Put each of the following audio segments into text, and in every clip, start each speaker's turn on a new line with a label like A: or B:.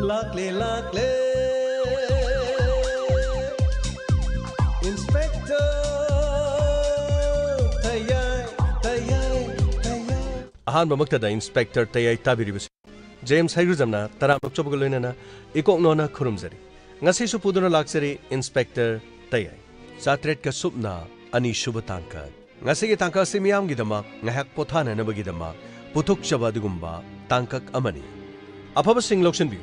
A: lakle lakle Inspector Tayai Tayai Tayai
B: Ahan bamakta da Inspector Tayai tabiribus James Hayruzamna taram chobgolena ikoknona khurumzari ngasi su puduna laksari Inspector Tayai Satret ka supna ani shubha tangka ngasi gi tangka simiyam gi dama ngahak pothana na bagi dama puthuk chaba dugumba tangkak amani afaba sing lokshan bi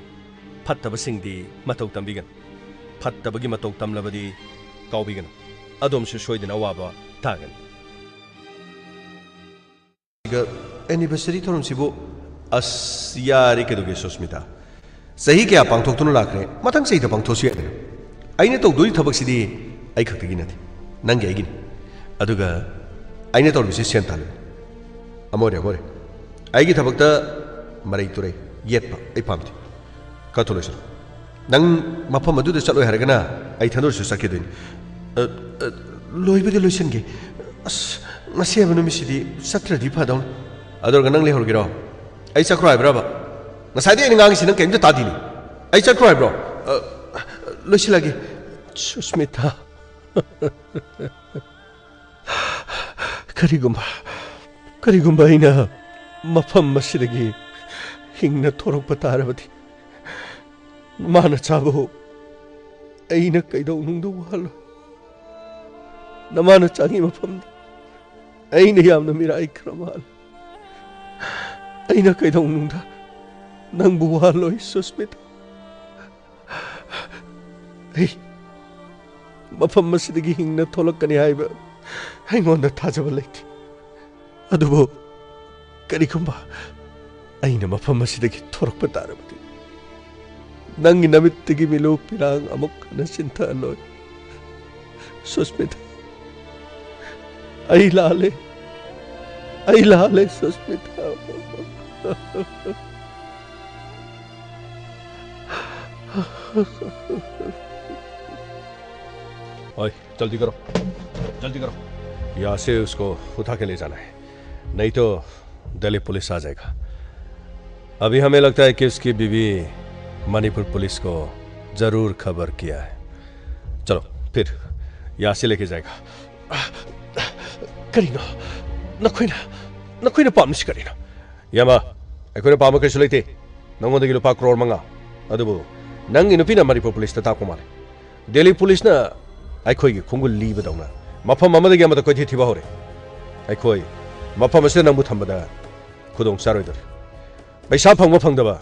B: phattaba sing di matok tambigan phattaba gi matok tamlabadi kaubigan adom su shoidina waba tagan ga anniversary thorum sibu Asyari keduge Susmita. Sahi kya pangthok tunu lakre, matang sahi ta pangthok siya na. Aina to doi thabak sidi ai khakta gi nati. Nangi ai gi. Aduga aina to bisi sian talu. Amore. Ai gi thabak ta marai turai yet pa ai pamti. Ka tholo sir. Nang mafam adu de chaloi haragana ai thanor su sakidin. Loibede loisen ge. As masiya banu misidi satra di phadaun. Adorga nang le horgiro. I cry, brother. Nasadi ni ngang sinang kemde tadi ni. I cry, bro. Lucy lagi. Susmita. Karigumba ina. Mafam masidagi. Hingna torok patarabati. Mana chabo. Aina kaidaw nungdo walo. Namana changi mafam. Aina yam na mira ikramal. Aina kay daw nung nang buwaloy Susmita. Ay, mapamasidagihing na tolog ka ni Haiba. Ay ngon na tajabaliti. Adubo, kanikumba. Ay na mapamasidagi torok patarabati. Nang inamit tigi milo pirang amok na sinta aloy. Susmita. Ay lale. Susmita. ओए जल्दी करो यहाँ से उसको उठा के ले जाना है नहीं तो दिल्ली पुलिस आ जाएगा अभी हमें लगता है कि उसकी बीवी मणिपुर पुलिस को जरूर खबर किया है चलो फिर यहाँ से लेके जाएगा करीना नखोइना पामनिस करीना यामा अखोइना पामा कैसे लेते नंगोंदगी लुपा करोड़ मंगा अदुबु नंगी नुपीना मणिपुर पुलिस ताको माले दिल्ली पुलिस ना अखोइगी खुंगुल लीबदौना मफम अमदगी अमदा कोइथि थिबा होरे अखोइ मफम असे नंबु थंबदा खुदों चारोइदर पैसा फंगबा फंगदबा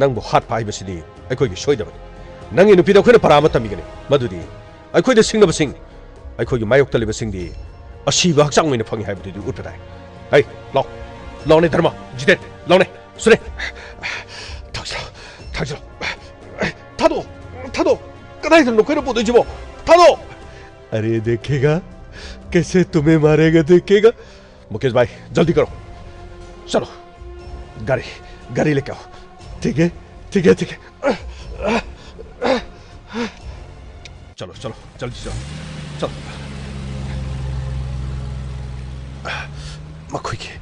B: नंबु हात पाइबसिदी अखोइगी सोइदबा नंगी नुपीदा अखोइना परामा तमिगने मदुदी अखोइदा सिंगनबा सिंग अखोइगी मायोक्ता लेबा सिंगदी असीबा हक्चांग मैना फंगी हाइबदुदी उठदाय है लाउने धर्म जिते लाउने सुने थाजो थादो कदाई धन कोई पोतो जीवो थादो अरे देखेगा कैसे तुम्हें मारेगा देखेगा मुकेश भाई जल्दी करो चलो गाड़ी लेके आओ ठीक है चलो जल्दी चलो मखोइगे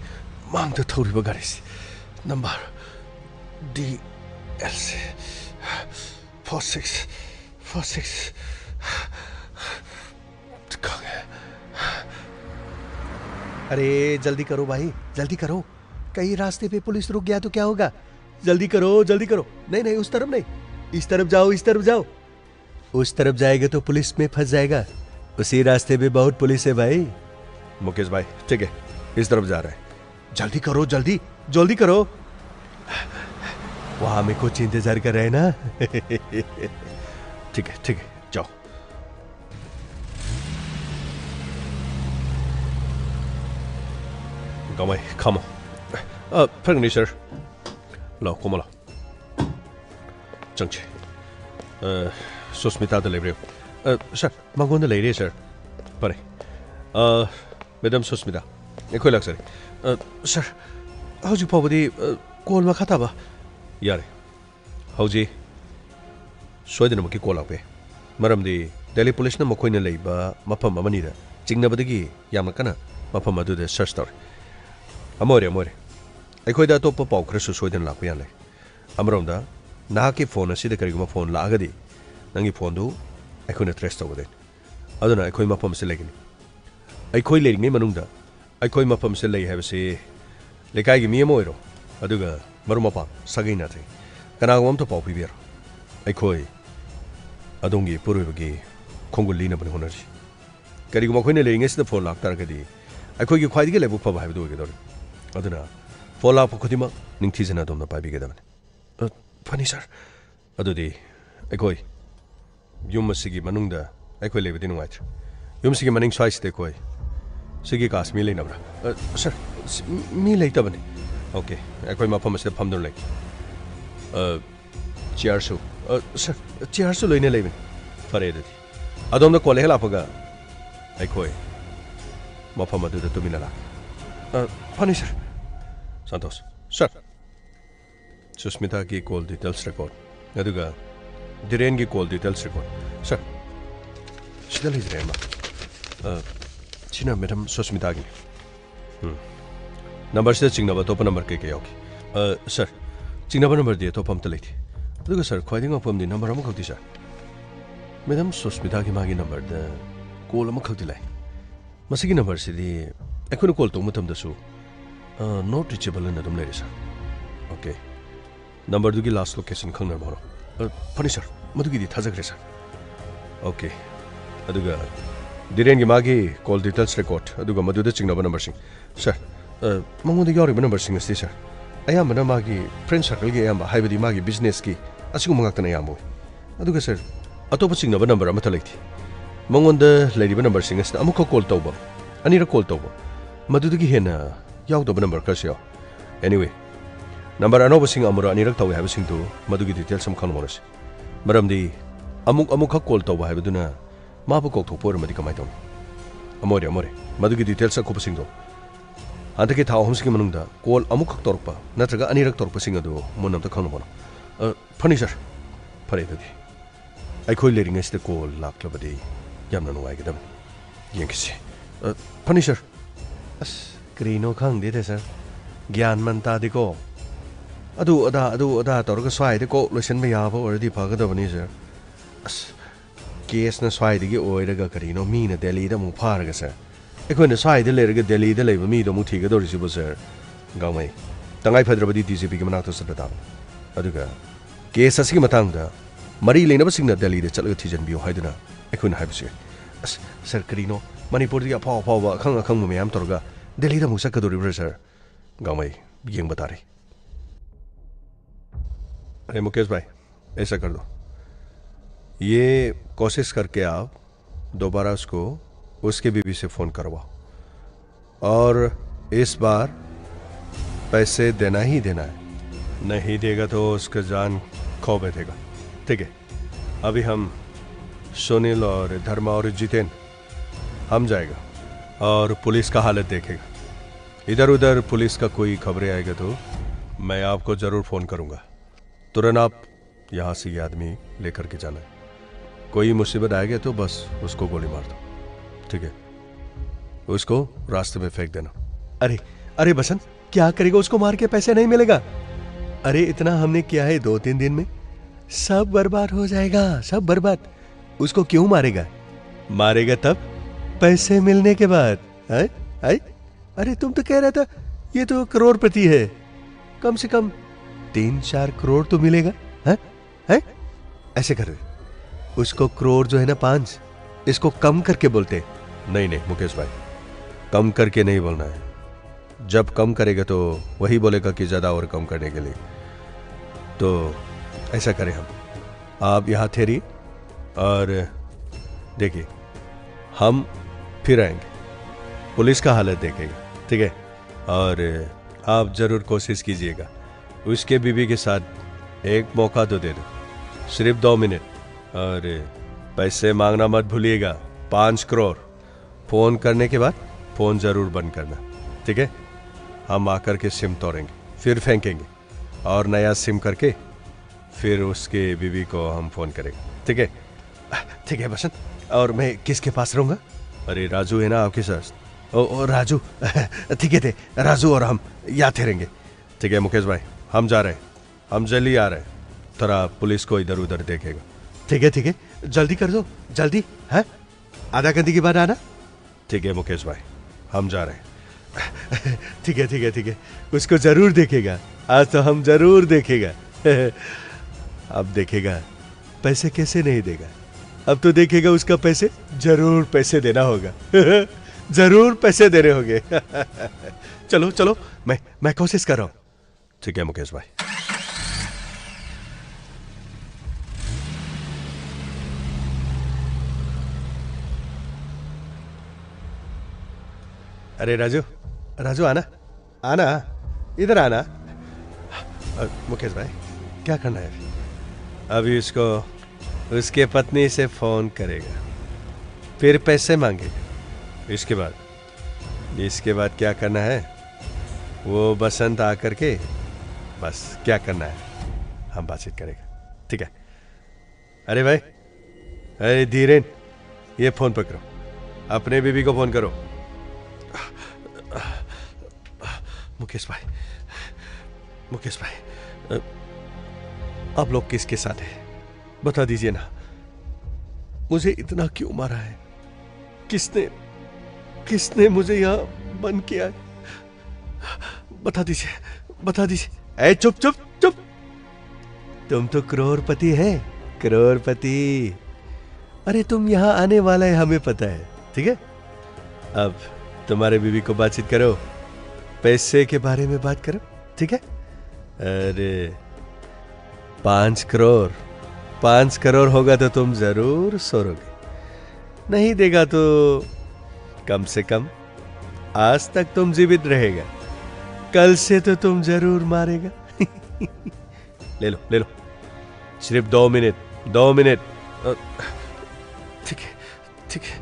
B: मांगदा थौरिबा गारिसी नंबर DLC 46 अरे जल्दी करो भाई जल्दी करो कहीं रास्ते पे पुलिस रुक गया तो क्या होगा जल्दी करो नहीं उस तरफ नहीं इस तरफ जाओ उस तरफ जाएगा तो पुलिस में फंस जाएगा उसी रास्ते पे बहुत पुलिस है भाई मुकेश भाई ठीक है इस तरफ जा रहा है जल्दी करो वहां में कुछ इंतजार कर रहे हैं ना ठीक है जाओ Gamay, come on. Pardon me, sir. Lao, come on. Changche. Susmita delivery. Sir, mangon the lady, sir. Pare. Madam Susmita. Ekoi lag, sir. Sir, how's your poverty? Call ma khata ba? Yare. How's he? Soidina maki call up. Maram di Delhi police na makoy na lay ba mapam mamanida. Chingna badagi yama kana mapam adu de search story. Amore. Aikoida topa pau khrasu soidin lakyan le. Amromda ना की phone असिद करिगुमा phone लागदी नंगी phone दु अखोइना trace तौबदे अदुना अखोइ मफम से लेगिनी अखोइ लेरिङै मनुङदा अखोइ मफम से लै हाबसे लेकाइगी मी अमा ओइरो अदुगा मरु मपा सगै नाथै कनागुम तो पाउ पिबिर अखोइ अदोंगी पुरुबगी खोंगुल लीनबनि होनरसि करिगुमा अखोइना लेरिङैसिदा फोन लाक्तारगदी अखोइगी ख्वाइदिगे लेबु फब हाबदु ओइगदोर अदुना फोन लाप खुदिमा निंगथिजना दोमना पाबिगदबनि फनी सर अदुदी अखोइ युमसिगी मनुङदा अखोइ लेबदि नुवाइत्र युमसिगी मनिङ स्वाइसदे कोइ सिगी काश्मीर लेनब्रा सर मी लेतबनि ओके अखोइ मफमसिदा फमदुन लै चेयरसु सर चेयरसु लैने लेबनि फरे अदुदी अदोमदा कोले लापगा अखोइ मफम अदुदा तुमिना ला फनी सर संतोष सर सुस्मिता की कॉल डिटेल्स रिकॉर्ड अदुगा दिरेन की कॉल डिटेल्स रिकॉर्ड सर सिदा लेजरे मा सिना मैडम सुस्मिता की नंबर से चिंगनबा तोप नंबर के याओकी सर चिंगनबा नंबर दिए तोप हमत लेथि अदुगा सर ख्वाइदिंग अपम दि नंबर अम खौति सर मैडम सुस्मिता की मागी नंबर द कॉल अम खौति लाई मसिगी नंबर सिदि अखोन कॉल तो मतम दसु नॉट रिचेबल न दम लेरे सर ओके नंबर दुगी लास्ट लोकेशन खंगनर मरो फनी सर मदुगी दि थाजग्रे सर ओके अदुगा दिरेन की मागी कॉल डिटेल्स रिकॉर्ड अदुगा मदुदा चिंगनबा नंबर सिंग सर मंगोदा यारिबा नंबर सिंग अस्ति सर अयामना मागी फ्रेंड सर्कल के अयामबा हाइबदि मागी बिजनेस की असिगु मंगाक्तन अयामबो अदुगा सर अतोप चिंगनबा नंबर अमथ लैथि मंगोदा लैरिबा नंबर सिंग अस्ति अमुक कॉल तौबा अनिरा कॉल तौबा मदुदगी हेना याउदबा नंबर कसयो एनीवे नंबर अनोबसिंग अमरा अनिरक तौवे हाबसिंग तो मदुगी डिटेल्स सम खनमोरस मरमदी अमुक कॉल तौबा हाबदुना माबु कौथोपोर मदि कमाय तौ अमोरे मदुगी डिटेल्स अखुबसिंग दो हंतके था अहमसिंग मनुंगदा कॉल अमुक तौरपा नत्रगा अनिरक तौरपसिंग अदु मोनमत खनमोनो फनी सर फरे ददि अखोइ लेरिङैसिदा कॉल लाक्लबदि यामना नुवाइगदम यंकिसि फनी सर अस क्रीनो खंगदे थे सर ज्ञान मनता दिको अदु अदा तौरगा स्वाइदे को लोइसनबा याबा ओरदि फगदबनि सर अस केस न स्वाइदगी ओइरगा करीनो मीना दिल्लीदा मु फारगा सर अखोइना स्वाइदे लेरगा दिल्लीदा लेबा मीदो मु थिगदोरिसिबो सर गामै तंगाइ फद्रबदि डीजीपी की मनाक्तो सदता अदुगा केस असिगी मतंगदा मरी लेनबसिंगना दिल्लीदा चलगा थिजनबियो हाइदना अखोइना हाइबसे अस सर करीनो मणिपुरदगी अफाव अखंग मयाम तौरगा दिल्लीदा मु सकदोरिब्रा सर गामै येंग बता रहे अरे मुकेश भाई ऐसा कर दो ये कोशिश करके आप दोबारा उसको उसके बीवी से फ़ोन करवाओ और इस बार पैसे देना ही देना है नहीं देगा तो उसका जान खो बैठेगा ठीक है अभी हम सुनील और धर्मा और जितेन हम जाएगा और पुलिस का हालत देखेगा इधर उधर पुलिस का कोई खबरें आएगा तो मैं आपको ज़रूर फ़ोन करूँगा तुरंत आप यहाँ से ये आदमी लेकर के जाना है कोई मुसीबत आएगा तो बस उसको गोली मार दो ठीक है उसको रास्ते में फेंक देना
A: अरे बसंत क्या करेगा उसको मार के पैसे नहीं मिलेगा अरे इतना हमने किया है 2-3 दिन में सब बर्बाद हो जाएगा सब बर्बाद उसको क्यों मारेगा तब पैसे मिलने के बाद अरे तुम तो कह रहा था ये तो करोड़पति है कम से कम 3-4 करोड़ तो मिलेगा है ऐसे कर उसको करोड़ जो है ना 5 इसको कम करके बोलते
B: नहीं मुकेश भाई कम करके नहीं बोलना है जब कम करेगा तो वही बोलेगा कि ज़्यादा और कम करने के लिए तो ऐसा करें हम आप यहाँ ठहरिए और देखिए हम फिर आएंगे पुलिस का हालत देखेगा ठीक है और आप ज़रूर कोशिश कीजिएगा उसके बीवी के साथ एक मौका तो दे दो सिर्फ 2 मिनट और पैसे मांगना मत भूलिएगा 5 करोड़ फ़ोन करने के बाद फ़ोन ज़रूर बंद करना ठीक है हम आकर के सिम तोड़ेंगे फिर फेंकेंगे और नया सिम करके फिर उसके बीवी को हम फ़ोन करेंगे
A: ठीक है बसंत और मैं किसके पास रहूँगा
B: अरे राजू है ना आपके साथ
A: ओ राजू ठीक है राजू और हम यहाँ ठहरेंगे
B: ठीक है मुकेश भाई हम जा रहे हैं हम जल्दी आ रहे हैं थोड़ा पुलिस को इधर उधर देखेगा।
A: ठीक है, जल्दी कर दो, जल्दी है। आधा घंटे के बाद आना।
B: ठीक है मुकेश भाई, हम जा रहे हैं।
A: ठीक है, उसको जरूर देखेगा, आज तो हम जरूर देखेगा। अब देखेगा पैसे कैसे नहीं देगा, अब तो देखेगा उसका पैसे जरूर पैसे देना होगा। जरूर पैसे देने होंगे। चलो मैं कोशिश कर रहा हूं।
B: ठीक है मुकेश भाई।
A: अरे राजू आना इधर आना। मुकेश भाई क्या करना है?
B: अभी उसको उसके पत्नी से फोन करेगा, फिर पैसे मांगेगा। इसके बाद क्या करना है वो बसंत आकर के बस क्या करना है हम बातचीत करेगा। ठीक है? अरे भाई, अरे धीरेन, ये फोन पकड़ो, अपने बीबी को फोन करो।
A: मुकेश भाई आप लोग किसके साथ हैं? बता दीजिए ना, मुझे इतना क्यों मारा है? किसने मुझे यहां बंद किया है? बता दीजिए। ए चुप। तुम तो करोड़पति है, करोड़पति। अरे तुम यहां आने वाला है हमें पता है। ठीक है, अब तुम्हारे बीवी को बातचीत करो, पैसे के बारे में बात करो। ठीक है? अरे 5 करोड़ होगा तो तुम जरूर सोरोगे, नहीं देगा तो कम से कम आज तक तुम जीवित रहेगा, कल से तो तुम जरूर मारेगा। ले लो, सिर्फ 2 मिनट। ठीक है।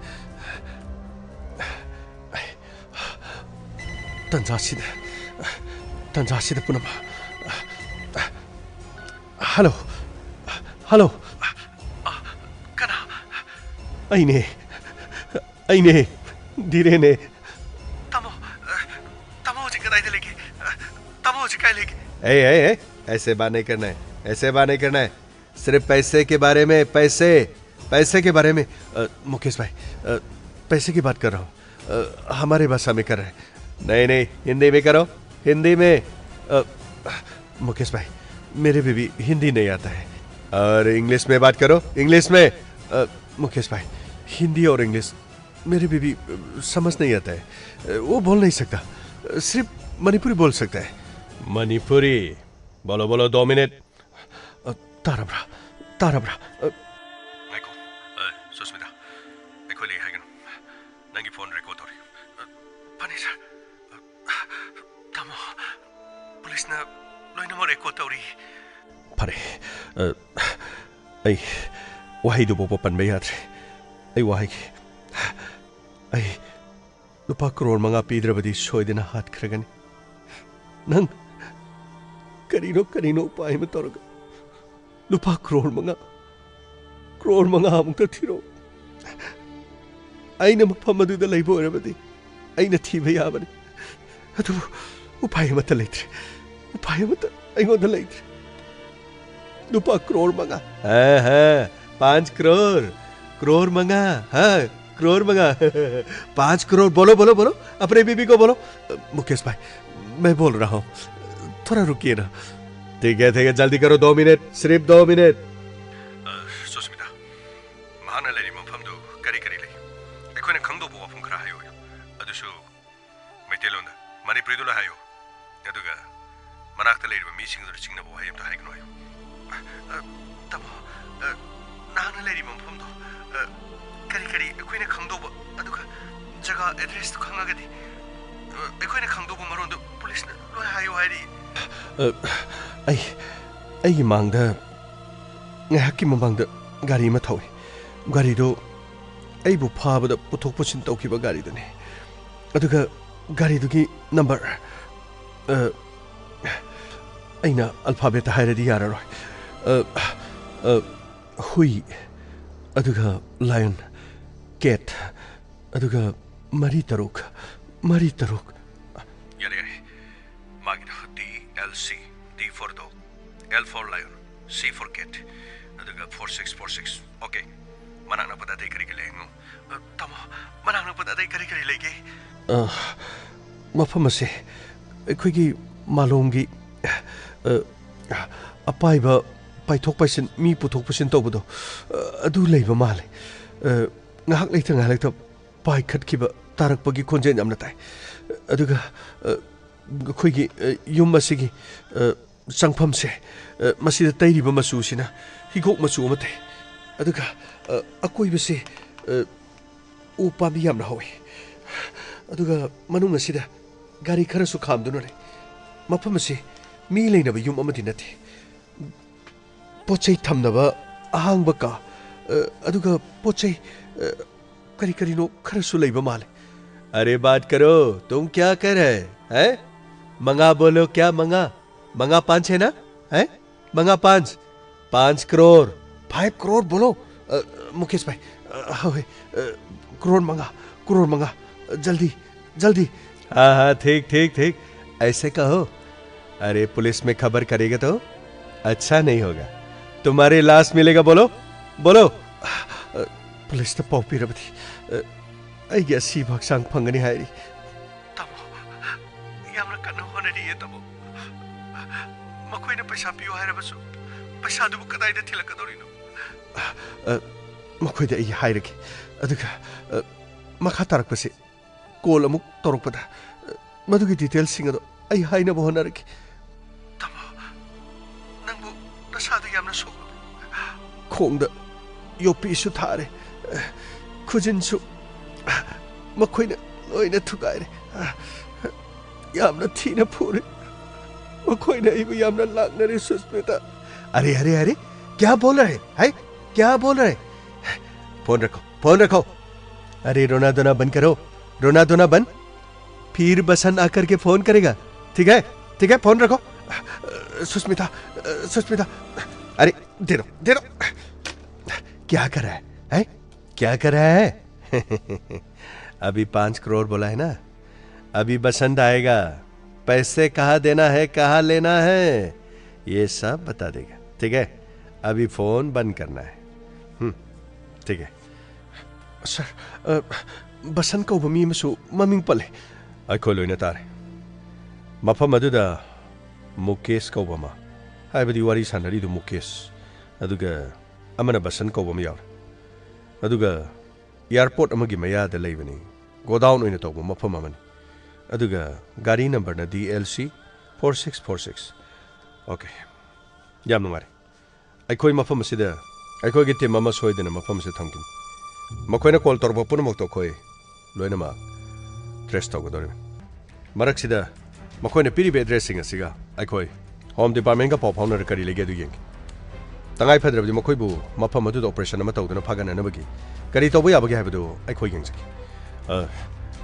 A: तंजाशीद पुनम। हेलो कना अइने धीरेने तमो जी कदाई लेके ए ऐसे बात नहीं करना है। सिर्फ पैसे के बारे में, पैसे के बारे में। मुकेश भाई पैसे की बात कर रहा हूं, हमारे भाषा में कर रहे हैं। नहीं, हिंदी में करो, हिंदी में। मुकेश भाई मेरे भी हिंदी नहीं आता है, और इंग्लिश में बात करो, इंग्लिश में। मुकेश भाई हिंदी और इंग्लिश मेरे भी समझ नहीं आता है, वो बोल नहीं सकता, सिर्फ मणिपुरी बोल सकता है।
B: मणिपुरी बोलो 2 minute.
A: ताराब्रा
B: Michael, Susmita, equally hagen. Nangi phone record ori.
A: Panisa. Tamo. Police na loina mo record ori.
B: Pare. Ai wahi do popo pan bayatre. Ai wahi. Ai lupa crore manga pidrabadi soidena hat kragani. Nang karino upai me torga. lupa crore manga amukta thiro. Aina mafam aduda leibo orabadi aina thiba yabani, adu upai amata leitre, aingoda leitre. lupa crore manga 5 crore manga, crore manga 5 crore। बोलो अपने बीबी को बोलो। मुकेश भाई मैं बोल रहा हूँ, थोड़ा रुकिए ना। ठीक है, जल्दी करो, 2 मिनट, सिर्फ 2 मिनट। सुस्मिता महाना लेरी मफमदो करी ले अखोने खंगदोबो वफम खरा हायो अदुसु मैतेलोंदा मणिपुरीदुला हायो अदुगा मनाक्ता लेरिबा मिसिंगदो चिंगनबो हायमतो हायगनो हायो तबो नाना लेरी मफमदो करी अखोने खंगदोबो अदुगा जगह एड्रेस तो खंगागदी अखोने खंगदोबो मरोंदो पुलिसना लोय हायो हायरी। ꯑꯩꯒꯤ ꯃꯥꯡꯗ ꯉꯥꯏꯍꯥꯛꯀꯤ ꯃꯃꯥꯡꯗ ꯒꯥꯔꯤ ꯑꯃ ꯊꯧꯏ, ꯒꯥꯔꯤꯗꯣ ꯑꯩꯕꯨ ꯐꯥꯕꯗ ꯄꯨꯊꯣꯛ ꯄꯨꯁꯤꯟ ꯇꯧꯈꯤꯕ ꯒꯥꯔꯤꯗꯨꯅꯤ, ꯑꯗꯨꯒ ꯒꯥꯔꯤꯗꯨꯒꯤ ꯅꯝꯕꯔ ꯑꯩꯅ ꯑꯜꯐꯥꯕꯦꯠꯇ ꯍꯥꯏꯔꯗꯤ ꯌꯥꯔꯔꯣꯏ, ꯍꯨꯏ, ꯑꯗꯨꯒ ꯂꯥꯌꯟ, ꯀꯦꯠ, ꯑꯗꯨꯒ 3 ꯌꯥꯔꯦ ꯃꯥꯒꯤꯗꯣ D L C, D for dog, L for lion, C
A: C for cat. Aduga 4646. Okay. Manang na pada day kari kari lengo. Tamo, manang na pada day kari kari lege. Mafam ase akhoi malomgi apaiba paithok paisin mi puthok pasin tawbado adu leiba male ngahak leita pai khatkiba tarakpagi khonjen yamna tai aduga akhoi yum asigi sangpham se masida tairiba masu sina higok masu amate aduga akoi bese upami yamna hoy aduga manung asida gari khara su kham du nore mafam ase mi leina ba yum amadi nate pochai thamnaba ahangba ka aduga pochai kari kari no khara su leiba male अरे बात करो तुम क्या कर रहे हैं मंगा बोलो क्या मंगा 5 है ना है मंगा 5 करोड़ 5 करोड़ बोलो मुकेश भाई करोड़ मंगा जल्दी हाँ ठीक ऐसे कहो अरे पुलिस में खबर करेगा तो अच्छा नहीं होगा तुम्हारे लाश मिलेगा बोलो पुलिस तो पाव पीरबदी अगे असीब हक्सांग फंगनी हायरी तमो यामना कन्ना होनरी ये तमो मखोइना पैसा पियो हायरबसु पैसा दुबु कदाइदा थिलकदोरिनो मखोइदा अई हायरगे अदुगा मखा तारकपसे कोल अमुक तोरकपदा मधुगी डिटेल्स सिंग अदो अई हायना बहनरगे तमो नंगबु नसादु यामना सो खोंगदा योपीसु थारे खुजिनसु मखोइना लोइना थुगाइरे यामना थीना फुरे मखोइना इबु यामना लागनरे सुस्मिता अरे क्या बोल रहे फोन रखो अरे रोना धोना बंद करो रोना धोना बंद फिर बसंत आकर के फोन करेगा ठीक है फोन रखो सुस्मिता अरे दे दो क्या कर रहा है अभी 5 करोड़ बोला है ना अभी बसंत आएगा पैसे कहाँ देना है कहाँ लेना है ये सब बता देगा ठीक है अभी फोन बंद करना है ठीक है सर बसंत को बमी मसु ममिंग पले अखो लोइना तारे मफम अदुदा मुकेश को बमा हाइबदी वारी सानरी दु मुकेश अदुगा अमना बसंत को बम यार अदुगा एयरपोर्ट अमगी मयादा लेबनी गोडाउन ओइना तौब मफम अमनी अदुगा गाड़ी नंबर ना DLC 4646 ओके याम नुंगारे अखोई मफम सिदा अखोई गे टीम अमा सोइदना मफम से थंगिन मखोइना कॉल तोरबो पुनमक तो खोई लोइनामा ट्रेस तौगदोरे मरक सिदा मखोइना पिरिबे एड्रेसिंग असिगा अखोई होम डिपार्टमेंट का पाव फाउनर करी लेगे दु येंग तंगाई फद्रबदि मखोइबु मफम अदु ऑपरेशन अमा तौदना फागननबगी करी तौबो याबगे हाबदु अखोई येंगसकी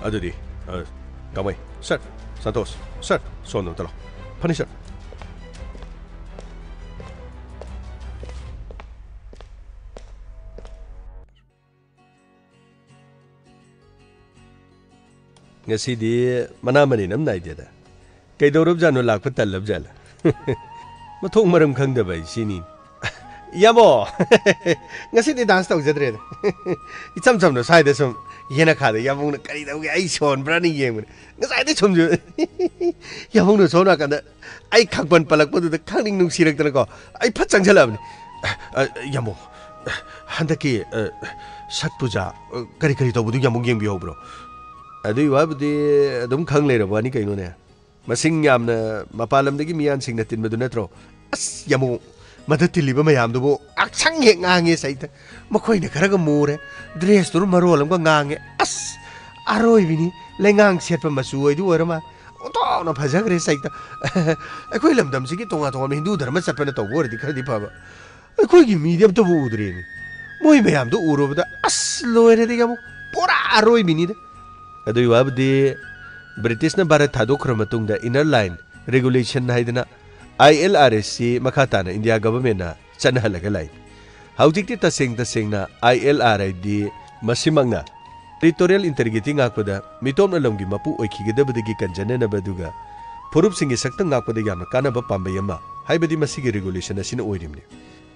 A: अदुदि Kamai, sir, Santos, sir, sono talo. Pani sir. Ngasi di mana mani nam nai dia da. Kai dorop janu lak patal lab jala. Mathong maram khang da bai sini. Yamo. Ngasi di dance tau jadre da. Icham cham no sai da sum yena khade yamong na kari da ai son brani yeng. Ngasai da chum ju. Yamong no sona kan da ai khakban palak pa du da khangning nung sirak da ko. Ai phat chang jala ni. Yamo. Handa ki sat puja kari kari to bu du yamong yeng bi ho bro. Adui wa bu de dum khang le ra ba ni kai no ne. Masing yam na mapalam de gi mian sing na tin ma du na tro. As yamong मदतिलिबा मयाम दुबो अक्संग hey ngange saita मखोइने Kharga more dress तुरु मरोलम का ngange अस अरोय बिनी लेंगांग setup मसु ओइदु ओरमा ओतो न फजगरे saita अखोइ लमदम सिगी तोंगा तोंगा Hindu धर्म चपन तो गोरदि खरदि फाबा अखोइ गि medium तो उद्रे नि मोइ मयाम दो उरोबदा अस लोयरे दिगा मु पूरा अरोय बिनी दे अदुइ वाबदि ब्रिटिश न भारत थादोखर मतुंगदा इनर लाइन रेगुलेशन हाइदना ILRC makata na India government na chanahalaga lai. Haujikti taseng na ILRID masimang na territorial integrity ngakpada mitom na lamgi mapu oikigedabadagi kanjana na baduga purup singi saktang ngakpada yamna kanaba pambayama हाइबदी मसीगी regulation असिन ओइरिमने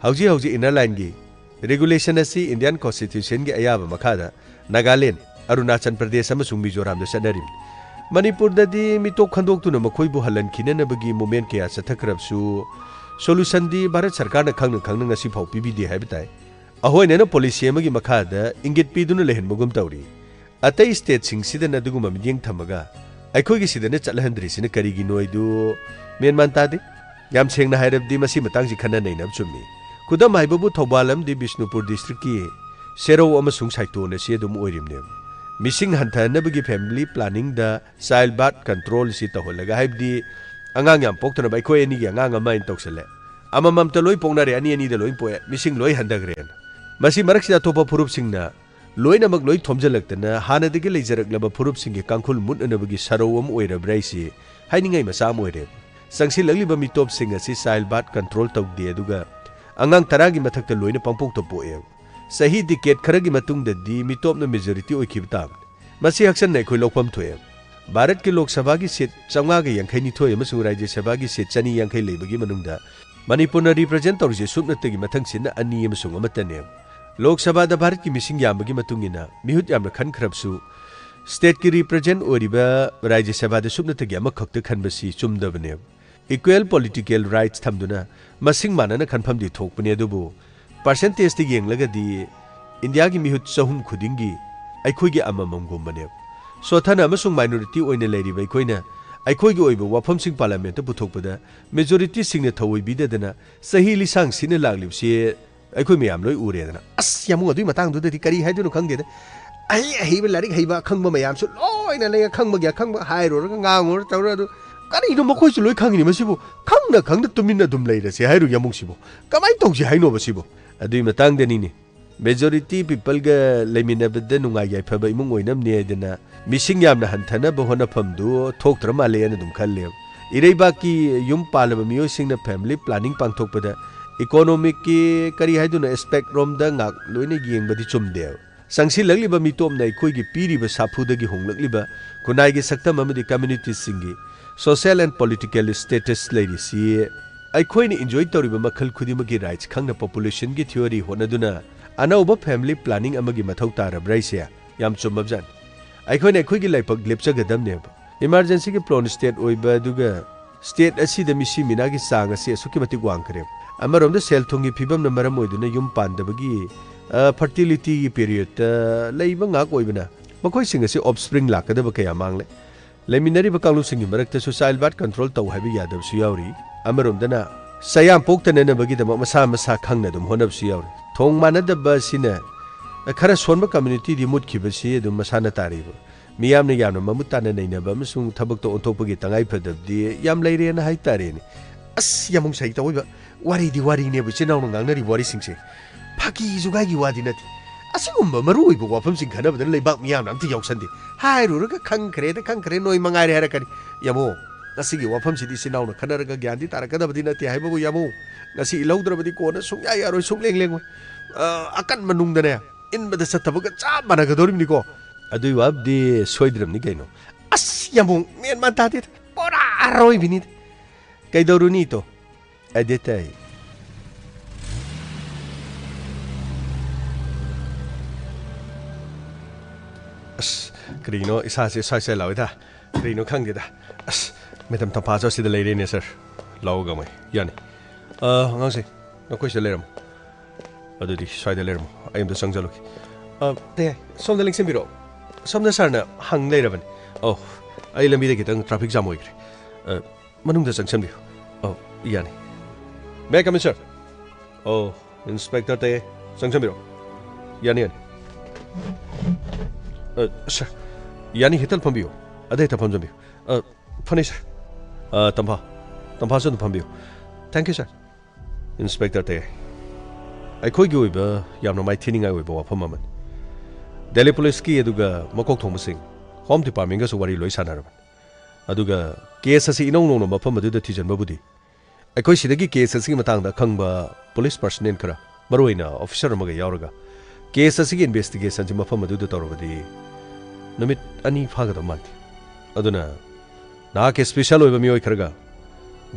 A: हौजी हौजी inner line गी regulation असी Indian constitution गी अयाब मखादा नागालैंड अरुणाचल प्रदेश अमसुंग मिजोराम द सनरिम मणिपुर ददी मिटोक खंदोक्तुना मखोइबु हलनखिननबगी मूवमेंट कया सथखरबसु सोल्यूशन दी भारत सरकार न खंग ngasi phau pbd habitai ahoi ne policy amagi makhada ingit piduna lehenmugum tawri atai state sing sidana duguma midyeng thamaga aikoi gi sidana chalhandri sina karigi noidu menman tadi yam sengna hairabdi masi matang ji khana nei nam chummi kudam haibabu thobalam di bisnupur district ki serau amasung saito na si dum oirimne missing hantanabagi family planning da child birth control si taholaga haibdi angang yam poktana bai khoi ani gi angang ama in toksale amamam ta loi pongnare ani da loi poe missing loi handagren masi maraksida topa phurup singna loi namak loi thomjalaktana hana digi leijaraklaba phurup singge kangkhul munanabagi sarawam oirabraisi hainingai masa moire sangsi lagliba mitop sing asi child birth control tawde aduga angang taragi mathakta loina pangpok to poe sahi decade kharagi matungda di mitop na majority oikibta masi action nei khoi lokpam thoe Bharat के लोक सभा की seat 552 अमसुंग राज्य सभा की seat 250 लेबगी मनुंगदा Manipur न represent तौरजे सुपनतगी मथंगसिना अनि अमसुंग अमतने लोक सभा द भारत की मिसिंग यामगी मतुंगिना मिहुत यामना खनखरबसु स्टेट की रिप्रेजेंट ओरिबा राज्य सभा द सुपनतगी अमखक्त खनबसी चुमदबने इक्वल पॉलिटिकल राइट्स थमदुना मसिंग मानना खनफमदि थोकपने दुबु परसेंटेज ति येंगलगदी इंडिया की मिहुत चहुम खुदिंगी अखोइगी अमममगुमने सोथाना अमसुंग माइनॉरिटी ओइने लेरिबा अखोइना अखोइगी ओइबा वाफमसिंग पार्लियामेंट पुथोकपदा मेजॉरिटी सिंगने थवoi बिददना सही लिसांग सिने लागलिबसे अखोइ मयाम लोइ उरेदना अस यामु अदुइ मतंग दुदि करी हाइदुनो खंगदेदा अहिबा लारिक हइबा खंगबा मयामसु लोइना लेगा खंगबा खंगबा हाइरोरगा ngangur तौरा दु करिनो मखोइसु लोइ खंगिनि मसिबु खंगना तुमिना दुम लेरसे हाइरु यामुंगसिबु कमाइ तौजि हाइनो बसिबु अदुइ मतंगदनिने मेजॉरिटी पीपल गा लेमिनबद नुंगाय याइफबा इमुंग ओइनम नेदना मिसिंग यामना हंथना बहोनफमदु थोक्तर मालेन दुम खल्ले इरेबा की युम पालब मियोसिंगना फैमिली प्लानिंग पांगथोकपदा इकोनॉमिक की करी हाइदुना एस्पेक्ट रोमदा ngak लोइने गियंगबदि चुमदे संगसि लगलिबा मितोमना इखोइगी पीरिबा साफुदगी होंगलकलिबा कुनाइगी सक्तम अमदि कम्युनिटी सिंगी सोशल एंड पॉलिटिकल स्टेटस लेरिसी अखोइने एंजॉय तौरिबा मखल खुदिमगी राइट्स खंगना पॉपुलेशन की थ्योरी होनदुना अनौबा फैमिली प्लानिंग अमगी मथौ तारब्राइसे याम चुमबजान अखोइने अखोइगी लाइपक लेपचगदमने इमरजेंसी की प्लोन स्टेट ओइबा दुगा स्टेट असिदा मिसि मिनागी सांग असि असुकी मति वांगकरे अमरोमदा सेल थोंगी फिबमना मरम ओइदुना युम पांदबगी फर्टिलिटी की पीरियड लेइबा ngak ओइबना मखोइ सिंग असि ऑफस्प्रिंग लाकदबा कया मांगले लेमिनरी बकांगलु सिंगी मरक्तसु चाइल्ड बर्थ कंट्रोल तौ हाइबि यादबसु यावरी अमरोमदना सयाम पोक्तननबगी दम मसा मसा खंगना दुम होनबसु यावरी थोंग मानदबा सिना खरा सोनबा कम्युनिटी दि मुटखिबसि दुम मसाना तारिबो मियामने यामना ममुताना नैनबा मसुंग थबक तो ओंथोपगी तंगाइ फदबदि याम लेरेना हाइ तारेनि अस यामुंग सहि तवइबा वारी ने बिचिनाउ नंगांगनरि वारी सिंगसे फाकी जुगाइगी वादि नथि असिगुम्बा मरुइबो वाफमसिंग खनबदन लेबाक मियामना अम्ति याउसनदि हाइरुरगा खंखरे नोइ मंगाइरे हरकनि यामो ngasi wafam sidi sinauna khanaraga gyandi tarakadabadi nati haibabu yamu ngasi ilaudrabadi kona sungya yaroi sungleng leng akan manungdane inbada satabaga cha managadorimi ko adui wabdi soidramni kaino as yamu men man tati pora aroi bini kaidoruni to adetai as krino isase sai lawida krino khangida as Madam Tampazo si the lady in sir. Lawgamai. Yani. Ngangsi. No question lerum. Adudi, side the lerum. I am the Sangzaluk. There. Some the links in biro. Some the sarna hung later. Oh, I let me get on traffic jam. Manung the Sangsambi. Oh, Yani. May I come in, sir? Oh, Inspector Te Sangsamiro. Yani. Sir. Yani hital from you. A data from you. Finish. Tampa sun pambiu. Thank you, sir. Inspector Te. I could go over Yamno my tinning I will for a moment. Delhi police key Aduga Mokok Thomasing. Home department is what he lois Hanaran. Aduga cases in no Mapamadu the Tijan Mabudi. I could see the cases in Matanga Kangba police person in Kara. Maruina, officer Maga Yauraga. Cases investigations in Mapamadu the Torvadi. Namit any fag of the month. Aduna. Na ke special oiba mioi kharga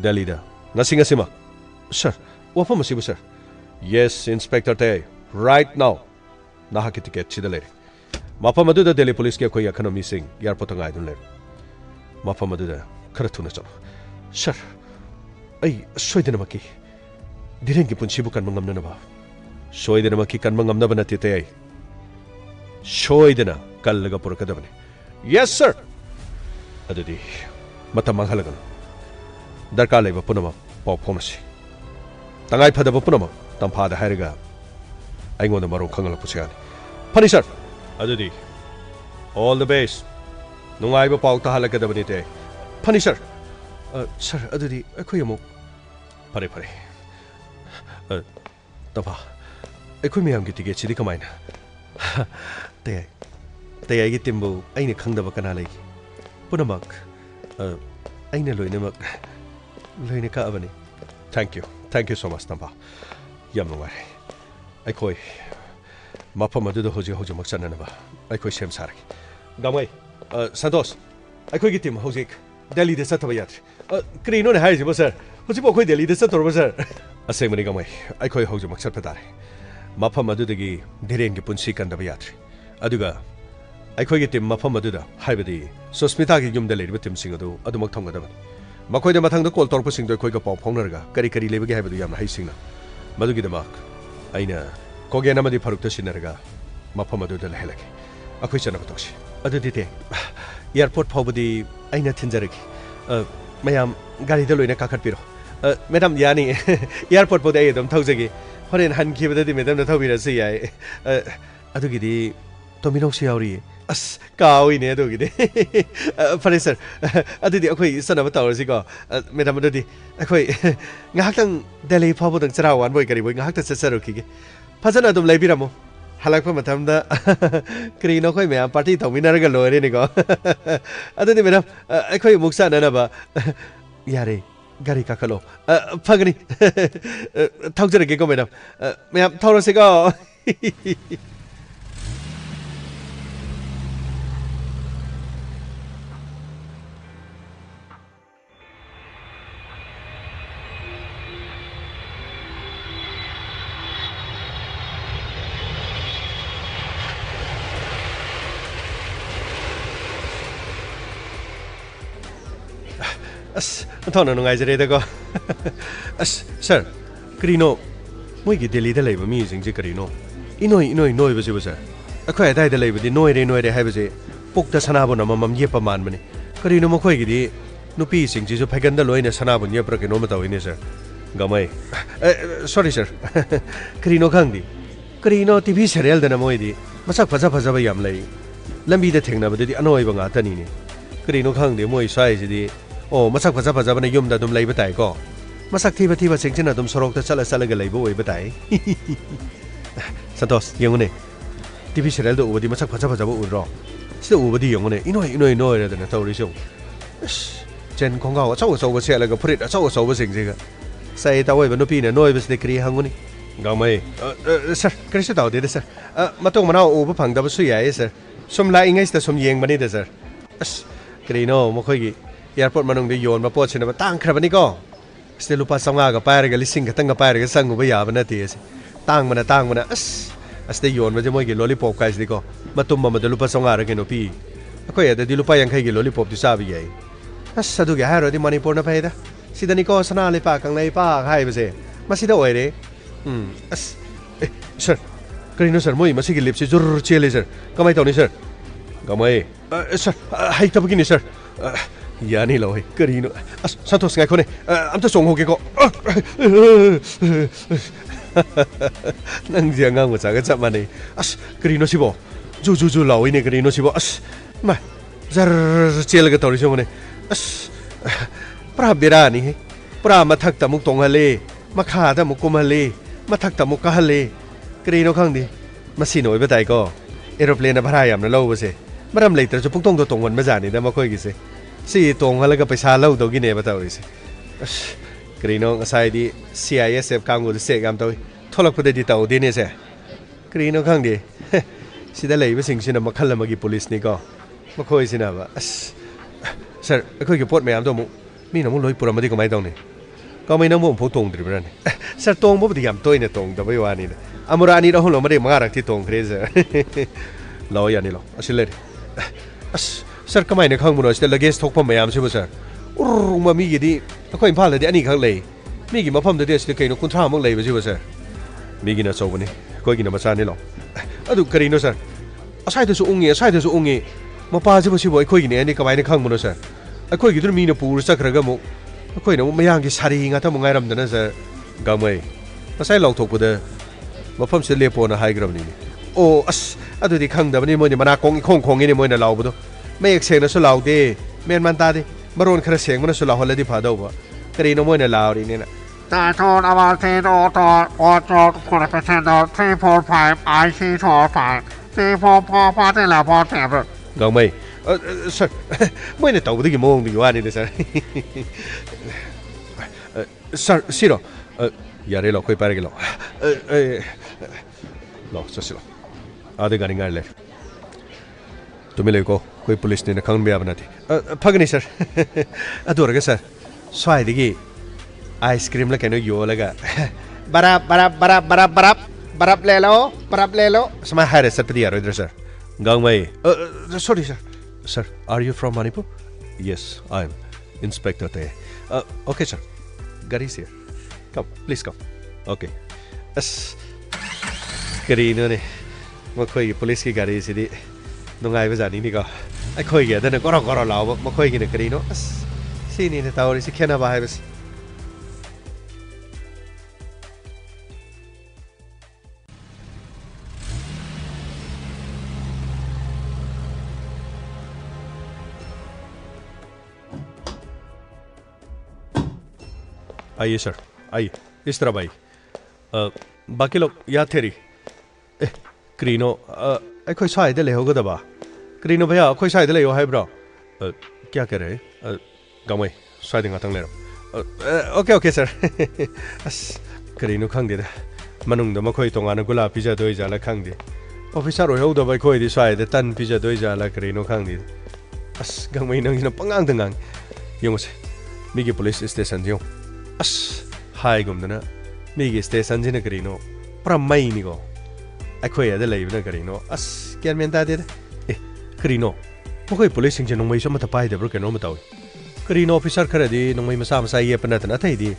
A: Delhi da nasing asima
B: Sir, wafam masibu sir. Yes, Inspector Tay. Right now. Naha ki ticket chida le. Mafam aduda Delhi Police ke koi akhana missing airport ngai dun le. Mafam aduda khara thuna chalo. Sir, ai soidena maki. Direng ki punchibu kan mangam na ba. Soidena maki kan mangam na banati tay. Soidena kallaga purakadabane. Yes sir. Adudi matam manghalagan. Darkar leba punama pau phomasi. Tangai phadaba punama tamphada hairiga. Aingonda maro khangala pusiani. Phani sir. Adudi all the best. Nungai ba pau ta halakadabani te. Phani sir. Sir adudi akhoi amuk. Phare phare. Tapa. Akhoi miyam gi ticket chidi kamaina. Te ai gi timbu aina khangdaba kana lei. Punamak aina loinamak loina ka abani. Thank you so much Tampa. Yam nungai. Akhoi mafam adu hoji mak chanana ba. Akhoi sem saraki. Gamai Santos. Akhoi gi tim hoji Delhi de sataba yat. Krino ne haiji bo sir. Hoji bo khoi Delhi de sator sir. Asai mani gamai. Akhoi hoji mak chat patare. Mafam adu dagi direng gi punsi kan daba yat. Aduga akhoi gi tim mafam adu da haibadi Susmita gi yum da le tim sing adu adumak thong gadaba. Makhoi da mathang da call tor pusing do khoi ga paw phongnarga kari lebe gi haibadu yam hai singna. Madu gi damak aina kogen amadi faruk ta sinarga mafam adu da lehelaki. Akhoi chana batoshi. Adu dite airport phawbadi aina thinjaraki. Mayam gari da loina kakhat piro. Madam yani airport pod ai dam thaujagi. Horen han khibada di madam na thawira si yai. Adu gi di tomino si yauri. As kawi ne adu gi di. Phare sir. Adu di akhoi sanaba tawrasi ko. Madam adu di akhoi ngahtang Delhi phawbodang charawan boi kari boi ngahta sasaruki gi. Phajana dum laibiramo. Halakpa matamda krino khoi me party thominarga loire ni ko. Adu di madam akhoi muksa nanaba yare gari ka khalo. Phagni. Thaujare ko madam. Madam thawrasi ko. As thona nungai jare da ko. As sir krino moi gi Delhi da leiba mi jing ji krino. Inoi ba ji ba sir. Akhoi dai da leiba di noi re hai ba ji pok da sanabo na mamam ye pa man mani. Krino mo khoi gi di nupi sing ji so phagan da loina sanabo ye pra ke no ma tawine sir. Gamai. Sorry sir. Krino khang di. Krino TV serial da na moi di. Masak phaja ba yam lai. Lambi da thengna ba di anoi ba nga ta ni ni. Krino khang di moi sai ji di. Oh, masak phaja bana yum da dum leiba tai ko. Masak thiba singchina dum sorok ta chala ga leiba oi batai. Santos yengone. TV serial do ubadi masak phaja ba uro. Sida ubadi yengone. Inoi ra da na tawri song. Chen khongga wa chaw ba se la ga phrit chaw ba sing je ga. Sai ta oi ba no pi ne noi ba se kri hanguni. Gamai. Sir, kri se taw de sir. Matong mana u ba phang da ba su yai sir. Sum la ingai sta sum yeng bani da sir. Kri no mo khoi gi airport manung de yon ma pot chena ba tang khrabani ko ste lupa sanga ga pair ga lising ga tang ga pair ga sangu ba ya ba na ti tang mana aste yon ma je moi gi lollipop ka isdi ko matum ma de lupa sanga ra ke no pi akoi ya de lupa yang khai gi lollipop di sa bi yai sadu ga haro di manipur na paida sidani ko sana le pa kang lai pa hai ba se masida oi re sir krino sir moi masi gi lip se jur chele sir kamai tawni sir gamai sir hai ta begini sir Yani loy, karino. Santos ngai khone. Amta song ho ke ko. Nang jiang ngang cha ga cha mani. Karino sibo. Ju lawi ne karino sibo. Ma. Zar chel ga tori song ne. Pra berani. Pra mathak ta muk tong hale. Makha ta muk kum hale. Mathak ta muk ka hale. Karino khang di. Masi noi ba tai ko. Aeroplane na bhara yam na lo ba se. Maram leitar chu puk tong do tong wan ma jani da ma khoi gi se. Si tong halaga paisa lau do gine ba tawri se krino ngasai di CISF kangul se gam tawi tholak pade di taw dine se krino khang di sida leiba sing sina makhal magi police ni ko makhoi sina ba sir akhoi ge pot mayam do mu mi na mu loi puramadi ko mai daw ni ก็ไม่น้ำมันพูดตรงดิบนั่นสัตว์ตรงบ่ได้ยำตัวเนี่ยตรงแต่ไม่ว่านี่นะอามุรานี่เราหุ่นเราไม่ได้มารักที่ตรงเครซเราอย่างนี้เราสิเลยสัตว์ก็ไม่ในข้างบนเราจะเลเกสทุกพ่อแม่ยามใช่ไหมสัตว์มามีกี่ดีก็อินพาเลยเดี๋ยวอันนี้ข้างเลยมีกี่มาพ่อมเดี๋ยวสิเกี่ยวกับคุณท่ามั่งเลยไปใช่ไหมสัตว์มีกี่น่ะโซ่วันนี้ก็กินน้ำมันซานี่หรอดูกรีนสัตว์ใช่ตัวสุองเงี้ยใช่ตัวสุองเงี้ยมาป้าใช่ไหมใช่ไหมไอ้คุยกินเนี่ยนี่ก็ไม่ในข้างบนเราสัตว์ไอ้คุยกินตัวมีน่ะปูรู้สักครั้งก็มุไอ้คุยเนี่ยไม่ย่างกี่สารีงาถ้ามึงไงรำแต่นั่นสัตว์ก็ไม่มาใส่ลองถูกปุ๊ดมาพ่อมเสียเลี้ยปนหายกระมนี่โอ้ดูที่ข้างเดี๋ยวนี้มันมันากงอีกคงนี่มันน่ะเราปุ๊ดไม่เอกเสียงน่ะสุดเราดิเมียนมันตาดิมาโรนคราเสียงมันน่ะสุดเราหัวเลยที่ผาดาวะกรีนมันน่ะเราดิเนี่ยนะ
C: แต่โทนอวตารตออจอคนเป็นเซนต์ที่พอไฟไอซีทอไฟที่พอที่แล้วพอแถบ
B: ก็ไม่สักไม่เนี่ยตัวที่กี่โมงดีว่านี่เลยสักสักสิหรออย่าได้หรอกคุยไปกันหรอกหรอสักสิหรออาเด็กกันยังไงเลยตัวไม่เลยก็คุย police เนี่ยข้างเบียบนั่นทีพักนี่สักตัวอะไรกันสักสวยดีกี่ไอศครีมแล้วแกนึกอยู่แล้วก็บารับเลโลสมัยหายเลยสัตว์ปีอะไรด้วยสักกังไม่sorry sir are you from Manipur yes I'm inspector there okay sir Gary is here come please come okay Garyเนี่ยมาคุยกับ police ที่ Gary สิดิน้องไอ้ภาษานี้นี่ก็ไอ้คุยกันแต่เนี่ยก็เราเรามาคุยกันเนี่ย Gary เนาะสินี่เนี่ยตาวสิแค่น่าบ้าให้บสआइए sir आइए इस तरह भाई बाकी लोग याद थे री क्रीनो कोई शायद ले होगा दबा क्रीनो भैया कोई शायद ले हो है ब्रो क्या कह रहे गमे शायद तंग ले रहा ओके ओके सर क्रीनो खंग दे मनुंग दम कोई तोंगाना गुला पिज्जा दोई जाला खंग दे ऑफिसर हो दबा कोई दी शायद तन पिज्जा दोई जाला क्रीनो खंग दे गमे नंग पंगांग तंगांग yung se migi police station yung hai gum na migi station jina karino pra mai ni go akhoi ada lai na karino kyan men ta de karino mokoi police sing jeno mai so mata pai de bro keno mataw karino officer khara di nong mai masa masa ye panat na thai di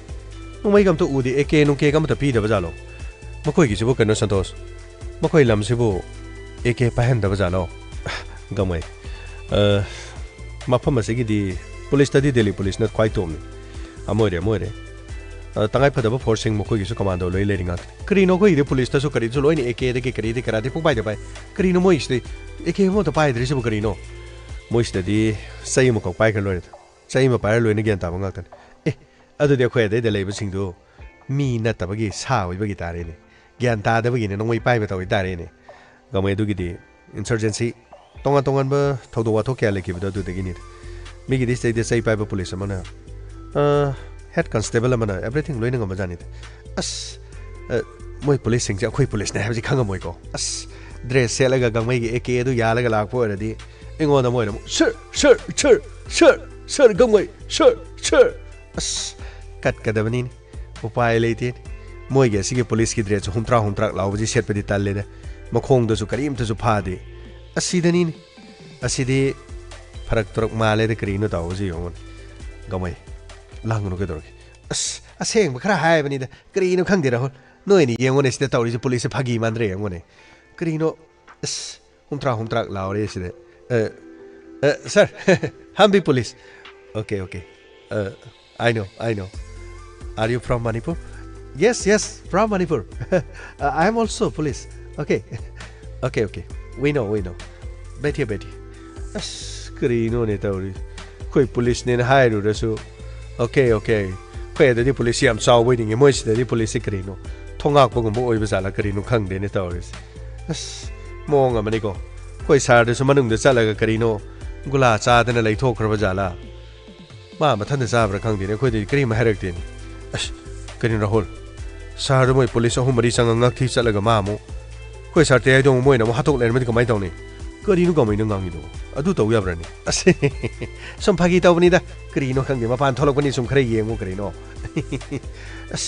B: nong mai gam to udi ek nong ke gam ta pi de bajalo mokoi gi sibo keno santos mokoi lam sibo ek pa hen da bajalo gamai mafam asigi di police study Delhi police not quite to me amoire tangai phadaba forcing mo ko gi su commando loi le ringa krino ko ide police ta su kari su loi ni ek de ke kari de karate pu bai de bai krino mo iste ek mo to bai de su krino mo iste di sai mo ko bai ka loi sai mo bai loi ni gyan ta ba ngak tan adu de khoi de le ba sing do mi na ta ba gi sa wi ba gi ta re ni gyan ta de ba gi ne nong mai bai ba ta wi ta re ni ga mai du gi di insurgency tongan ba thodo wa tho kya le ki ba du de gi ni Migi this day say pipe police mana head constable mana everything loining ma jani moi police sing ja khoi police na ha ji khanga moi ko dress se laga gang mai gi ek du ya laga lak po radi ingo da moi sir gang mai sir kat kadabani upai leite moi ge sigi police ki dress humtra law ji set pe di tal le ma khong da su karim ta su pha de asidani asidi फरक तुरक माले दे करीनो ताऊ जी होन गमई लांगनो के दरके असेंग खरा हाय बनी दे करीनो खंग दे रहो नोय नि येंगोने सिते ताऊ जी police भागी मानरे येंगोने करीनो हुमत्रा लावरे सिते सर हम भी police okay I know are you from Manipur yes from Manipur I am also police okay we know बैठिए Karino ne tauri koi police ne hai ru rasu okay koi da di police am chaw wai ding moi da di police karino thongak bogum bo oi ba sala karino khang de ne tauri mong amani ko koi sar de sumanung de chala ga karino gula cha de na lai thok khra ba jala ma than de sa bra khang de ne koi de kari ma harak de ni karino rahul sar de moi police hum mari sang ngak thi chala ga ma mo koi sar te ai dong moi na mo hatok len ma di ka mai taw ni करीनो गमैनो गांगिदो अदु तौ याब्रानी असे सम फागी तौबनीदा करीनो खंगे मपान थोलकपनी सुम खरे येंगो करीनो अस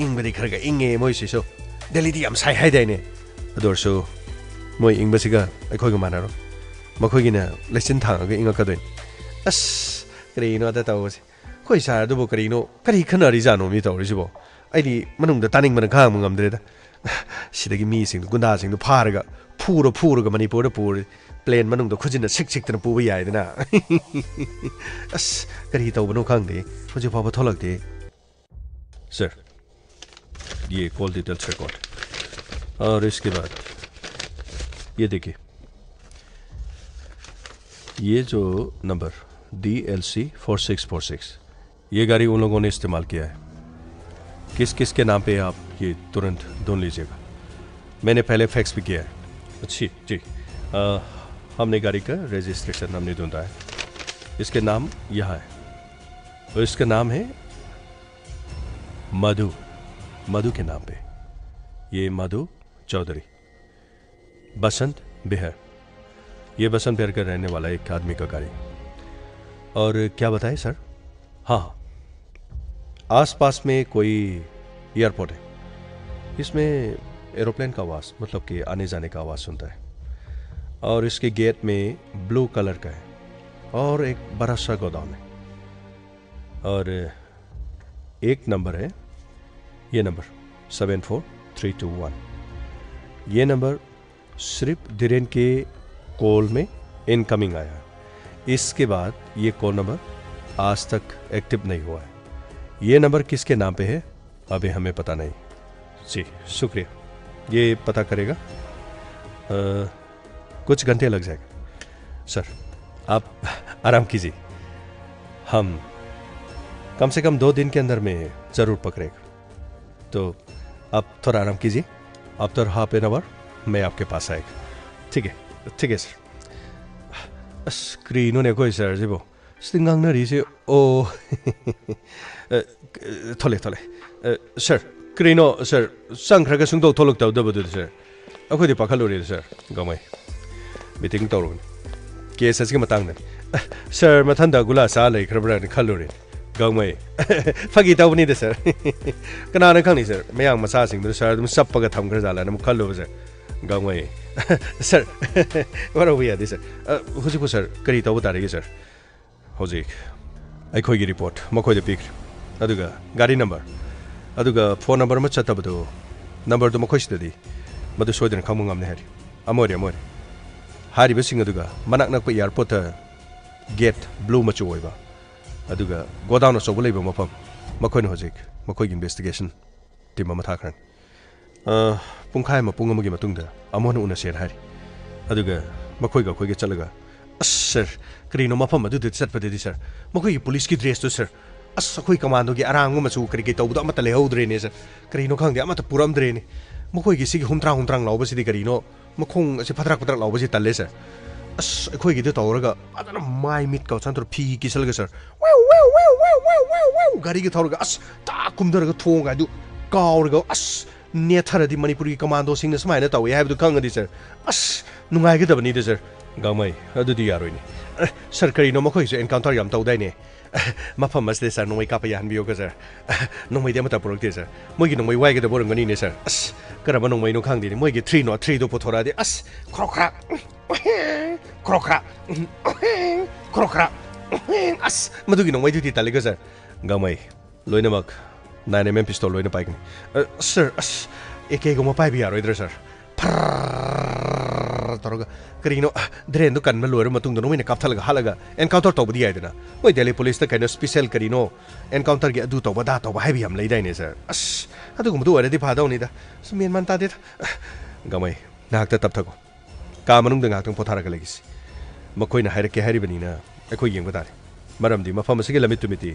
B: इंगबदी खरगा इंगे मोइसिसो दिल्लीदी याम साइ हाइदाइने अदोरसो मोइ इंगबसिगा अखोइगा मानारो मखोइगिना लेसिन थांगा इंगकदोइन अस करीनो अदा तौसे खोइ सारदुबो करीनो करी खनरी जानो मी तौरिसिबो आइदी मनुंगदा तानिंगमना खांग ngamdreda sidagi mi sing gunda sing pharga phuro manipur pur plane manung do khujina sik sik tan pu ba yai dana as kari tawbano khangde hoje papa tholak de sir ये call details record और इसके बाद ये देखिए ये जो number DLC 4646 ये गाड़ी उन लोगों ने इस्तेमाल किया है किस किस के नाम पे आप ये तुरंत ढूंढ लीजिएगा मैंने पहले फैक्स भी किया है अच्छी जी हमने गाड़ी का रजिस्ट्रेशन हमने ढूंढा है इसके नाम यहाँ है और इसका नाम है मधु के नाम पे ये मधु चौधरी बसंत बिहार ये बसंत बिहार का रहने वाला एक आदमी का गाड़ी और क्या बताएं सर हाँ आसपास में कोई एयरपोर्ट है इसमें एरोप्लेन का आवाज़ मतलब कि आने जाने का आवाज़ सुनता है और इसके गेट में ब्लू कलर का है और एक बड़ा सा गोदाम है और एक नंबर है ये नंबर 74321 ये नंबर सिर्फ धीरेन के कॉल में इनकमिंग आया इसके बाद ये कॉल नंबर आज तक एक्टिव नहीं हुआ है ये नंबर किसके नाम पे है अभी हमें पता नहीं जी शुक्रिया ये पता करेगा कुछ घंटे लग जाएगा सर आप आराम कीजिए हम कम से कम 2 दिन के अंदर में ज़रूर पकड़ेगा तो आप थोड़ा आराम कीजिए आफ्टर हाफ एन आवर मैं आपके पास आएगा ठीक है सर स्क्रीन होने कोई सर जी वो स्टिंगांग नरी से ओ थोले सर क्रीनो सर संख्रगा सुंदो थोलक तौदबदु सर अखोदि पाखलोरे सर गमै मीटिंग तौरगन केस असके मतंग सर मथंदा गुला सा लेख्रब्रा खलोरे गमै फगी तौबनी दे सर कनाना खंगनी सर मयांग मसा सिंग सर दम सप्पगा थमग्र जाला नम खलो सर गमै सर वरो बिया दे सर हुजिको सर करी तौब तारेगे सर होजिक अखोगी रिपोर्ट मखोय दे पिक्र अदुगा गाड़ी नंबर अदुगा फोन नंबर म चतबदो नंबर दो मखोयसिदि मदु सोयदन खंगम ngamne hari amore hari basing aduga manak nak airport gate blue machu oiba aduga godown so bolaiba mafam makhoin hojik makhoy investigation team ma thakran pungkhai ma pungam gi matungda amon una share hari aduga makhoy ga khoi ge chalaga sir krino mafam adu de chatpade sir makhoy police ki dress to sir as khoi commando gi arang ma chu kri ge tawdu amata lehodre ne sir krino khangde amata puram dre ne makhoy gi sig humtrang law basi di krino makhong ase patrak law basi talle sir as khoi gi de tawraga adana mai mit ka chantor phi ki salga sir gari gi thawraga as ta kumdaraga thong ga du kawraga as nethara di manipuri commando sing na smai na tawi have du khangadi sir as nungai gi dabani de sir gamai adu di yaroi ni sir krino makhoi se encounter yam tawdai ne mafam masde sir nomai kapa yan biyo ka sir nomai de mata porok de sir moi gi nomai wai ga de borang gani ne sir as karaba nomai no khang de moi gi 303 do pothora de as krokra as madu gi nomai du ti taliga sir gamai loina mak 9mm pistol loina pai gani sir as eke go ma pai bi yaroi dra sir तरोगा करीनो ड्रेन दो कन में लोर मतुंग दोनो मैंने काफथलगा हलगा encounter तौबदी आइदना ओइ दिल्ली पुलिस त कैनो स्पेशल करीनो एनकाउंटर गे अदु तौबा दा तौबा हाइबी हम लैदाइने सर अस अदुगुमदु ओरदि फादाउनिदा समेन मान तादे गमै नाकता तपथको का मनुंग द नाकतंग पोथारगा लगिसि मखोइना हाइरके हारिबनिना अखोइ येंगबा तारे मरमदि मफम सिगे लमित तुमिति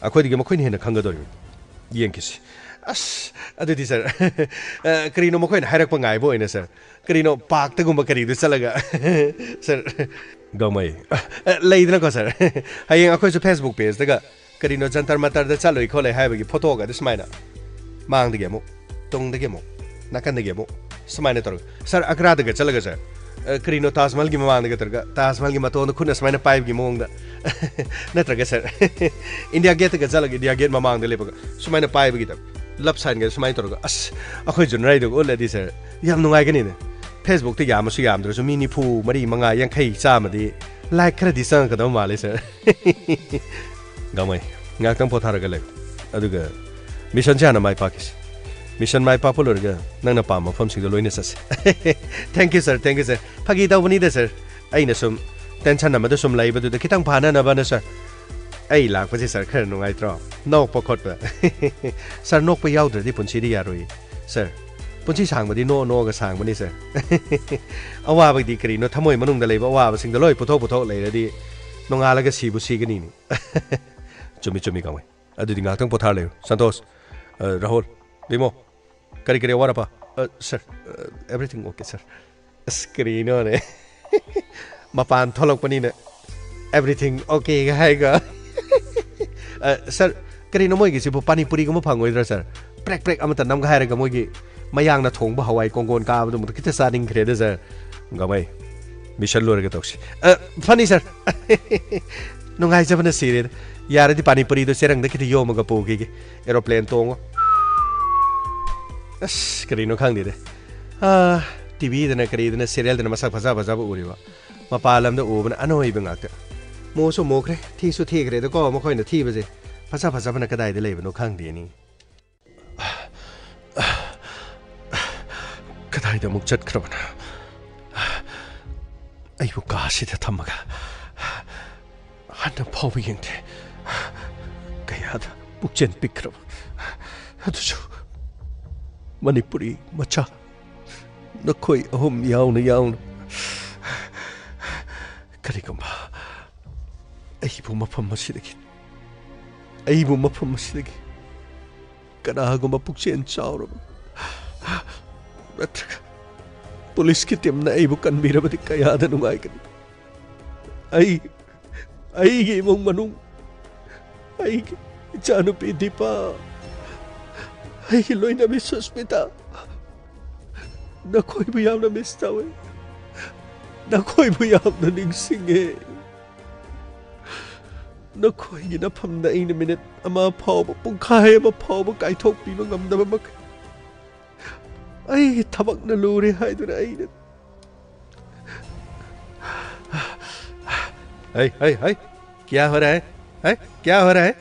B: अखोइदिगे मखोइनि हेना खंगदोरि येंकिसि अस अदुदि सर करीनो मखोइना हाइरकपा गाइबो ओइना सर करीनो पाक तगुम्बा करीदु चलगा सर गमै लैदना को सर हयें अखोइ फेसबुक पेज तगा करीनो जंतर मंतर द चलोइ खोले हाइबगी फोटो गा दस्माइना मांग दगे मो तोंग दगे मो नाकन दगे मो समाइना तरो सर अकरा दगे चलगा सर करीनो ताजमहल की ममांग तरगा ताजमहल की मतों खुद असमाइन पाइप की मोंग नत्रगा सर इंडिया गेट का चलग इंडिया गेट ममांग लेपगा सुमाइन पाइप की तब लब साइन के सुमाइन तरगा अस अखोय जुनराई दो ओलेदी सर याम नुंगाइगनी ने फेसबुक ते यामसु यामद्रसु मी निफु मरी मंगा यांखै चामदी like खरदी संगदम Male sir गामय ngakang potharaga lay aduga mission jana mai pakis mission mai popular ga nangna pa mafam sing loina sas thank you sir phagi daw bani da sir aina sum tension na ma da sum lai badu da kitang phana na ba na sir ai lak pa sir khar nungai tro nok pa khot ba sir nok pa yaw dra di punchi di yaroi sir punchi sang ba di no ga sang bani sir awa ba di kri no thamoi manung da lei ba awa ba sing da loi puthok lei ra di nonga la ga si bu si ga ni ni चुमी गाँव अदुदी गातंग पोथार ले संतोष राहुल दिमो करी करी वारा sir everything okay sir screen ने मपान थोलक पनी ने everything okay हाइगा sir करी न मोई गिसि पानी पूरी गम फंगोइद्रा सर प्रेक अमत नम हाइरगा मोई मयांग ना थोंग हवाई कोंगोन का बदु मत किते सानिंग खरेदे सर गमाई मिशन लोरगे तोक्सी फनी सर नुंगाई जबना सीरे यार दी पानी पूरी तो सेरंग दे यो मगा पोगी एरोप्लेन तोंगो अस करीनो खांग दे टीवी दना करी दना सीरियल दना मसा फजा उरिवा मपालम द ओबन अनोई बंगाक मोसो मोखरे थीसु थीखरे द को मखोइना थीबजे फजा बना कदाइ दे लेबनो खांग देनी कदाइ द मुक चटखरबना आइबु कासी द थमगा हन फावि यंगते कयाद पुक्चेन पिक्रब अदुसु मणिपुरी मचा नखोई अहुम याउन करिगम्बा अइबु मफम मसिदगी कनागुम्बा पुक्चेन चाउरब नत्रगा पुलिस की टीम ना अइबु कनबिरबदि कयाद नुगाइगनि अइगे इमुंग मनुंग अइगे इचानुपी दीपा अइगे लोइना मिस सुस्मिता नखोइबु यामना मिस तावे नखोइबु यामना निंगसिंगे नखोइगी नफमदा अइना मिनिट अमा फावबा पुंखाय अमा फावबा काइथोकपीबा ngamdaba mak अइगे थबकना लूरे हाइदुना अइना हाय क्या हो रहा है क्या हो रहा है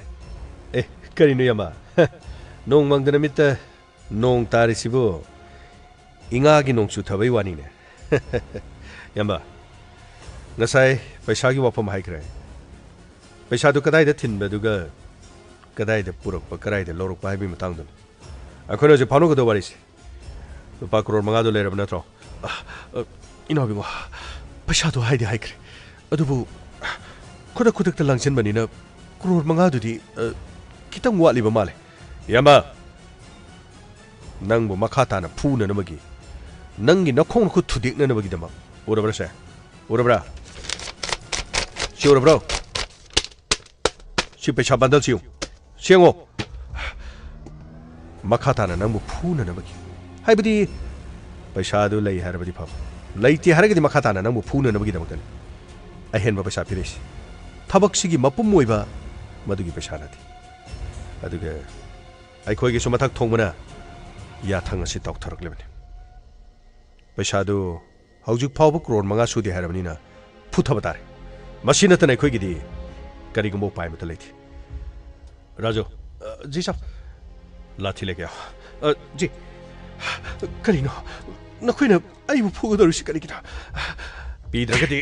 B: ए करिनो यमा नोंग मंगदन मित नोंग तारिसिबो इंगागी नोंग चुथबई वानी ने यमा नसाय पैसा की वाफम हाइखरे पैसा दु कदाइ द थिन बदुगा कदाइ द पुरक कदाइ द लोरक पाइबि मतंग दन अखोनो जे फानो गदो वारिस रुपा करोड़ मंगा दो लेरब नत्रो इनोबि वा पैसा दो हाइदि हाइखरे अदुबु खुद लांसन बनीना करोड़ मंगा दुदी कितंग वालिबा माले यामा नंगबो मखा ताना फूना नमगी नंगी नखोंग खुद थुदिकना नमगी दमा उरबरा से उरबरा शिवरब्रो सि पैसा बंदल सिउ सेंगो मखा ताना नंगबो फूना नमगी हाइबदी पैसा दु लई हारबदी फा लईति हारगदी मखा ताना नंगबो फूना नमगी दमतन अहेनबा पैसा फिरेस थबक्सिगी मपुम मोइबा मदुगी पैसा नाथि अदुगे अइखोइगी सुमथक थोंबना या थंगसि तौथरकलेबनि पैसा दु हौजुक फावबो करोड़ मंगा सुदि हारबनिना फुथबा तारे मसि नतन अइखोइगिदि करिगुमबो पाइमत लैथि राजो जी साहब लाठी लेके आओ जी करिनो नखोइना अइबु फुगदरुसि करिगिना पीद्रगदि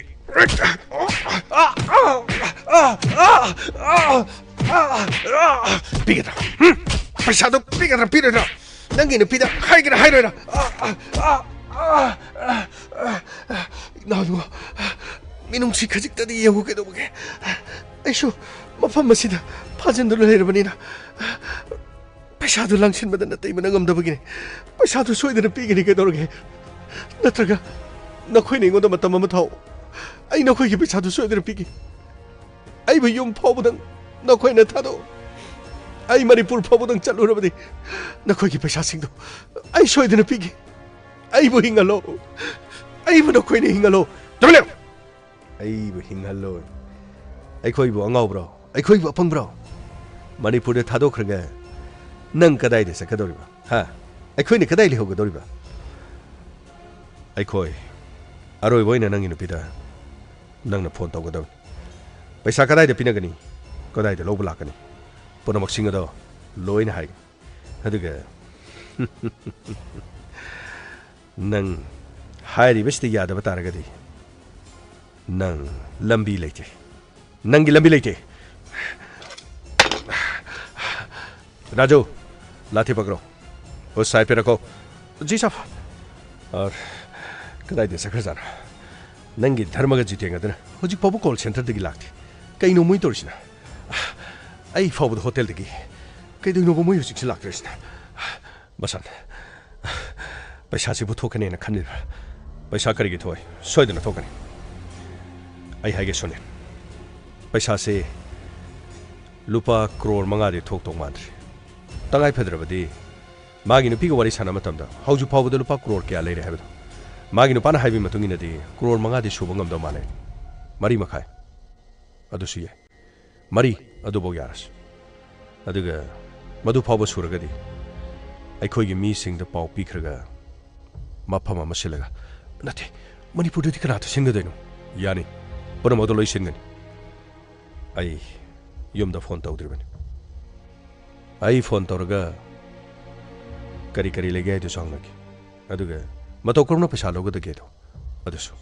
B: Pigatra. Pesado, pigatra, pigatra. Nangin pida, haigra, haigra. Nalu. Minung sikajik tadi yahu ke doge. Aisho, mafam masida. Pajan dulu herbanina. Pesado langsin badan natai manangam da begini. Pesado soidana pigini ke doge. Natraga. Nakoi ningo da matam matau. Ai nakoi ki pesado soidana pigi. Ai ba yum phobudang nakoi na thado. Ai Manipur phobudang chalurabadi. Nakoi ki pesa singdo. Ai soidana pigi. Ai bo hingalo.
A: ꯑꯩꯕꯨ ꯅꯈꯣꯏꯅ ꯍꯤꯡꯍꯜꯂꯣ
B: ꯆꯠꯂꯣ ꯑꯩꯕꯨ ꯍꯤꯡꯍꯜꯂꯣ ꯑꯩꯈꯣꯏꯕꯨ ꯑꯉꯥꯎꯕ꯭ꯔꯣ ꯑꯩꯈꯣꯏꯕꯨ ꯑꯄꯪꯕ꯭ꯔꯣ ꯃꯅꯤꯄꯨꯔꯗ ꯊꯥꯗꯣꯛꯈ꯭ꯔꯒ ꯅꯪ ꯀꯗꯥꯏꯗ ꯆꯠꯀꯗꯧꯔꯤꯕ ꯍꯥ ꯑꯩꯈꯣꯏꯅ ꯀꯗꯥꯏ ꯂꯩꯍꯧꯒꯗꯧꯔꯤꯕ ꯑꯩꯈꯣꯏ ꯑꯔꯣꯏꯕ ꯑꯣꯏꯅ ꯅꯪꯒꯤ ꯅꯨꯄꯤꯗ ꯅꯪꯅ ꯐꯣꯟ ꯇꯧꯒꯗꯕꯅꯤ पैसा कदाई पीनगनी कदाई लौब लाकनी पुनमक लोन है नंग हायरिबस्ति यादब तारगदी नंग लंबी लेते नंगी लंबी लेते राजू लाठी पकड़ो उस साइड पे रखो जी साहब और कदाई दे सखर जाना नंगी धर्मग जीतेंगे हजी पाबू कॉल सेंटर दगी लाती कई नो मुई तोरसिना आई फावद होटल दगी कई दो नो मुई हजी लाक्रेसिना बसन पैसा से बुथोकने ना खन्ने पैसा करेगी थोय सोयदना थोकने आई हागे सुने पैसा से लुपा करोड़ मंगा दे थोक थोक माद्रे तंगाई फेद्रबदी मागी नुपी वारी साना मतमदा हौजु फावद लुपा करोड़ क्या लेरे हैबदो मागी नुपाना हाइबी मतुंगिनदी करोड़ मंगा दे सुबंग गमदो माने मरी मखाय अदुसु ये मरी अदुबो यारस अदुगा मधु फावब सुरगदी अखोई मी सिंग द पाव पीखरगा मफम अमा सिलगा नथे मणिपुर दि कना सिंगदैनो यानी पुनम अदो लोइ सिंगनी आई युम द फोन तौद्रिबनी आई फोन तौरगा करी करी लेगे है संगकी अदुगा मतो करुना पैसा लोगदगे दो अदुसु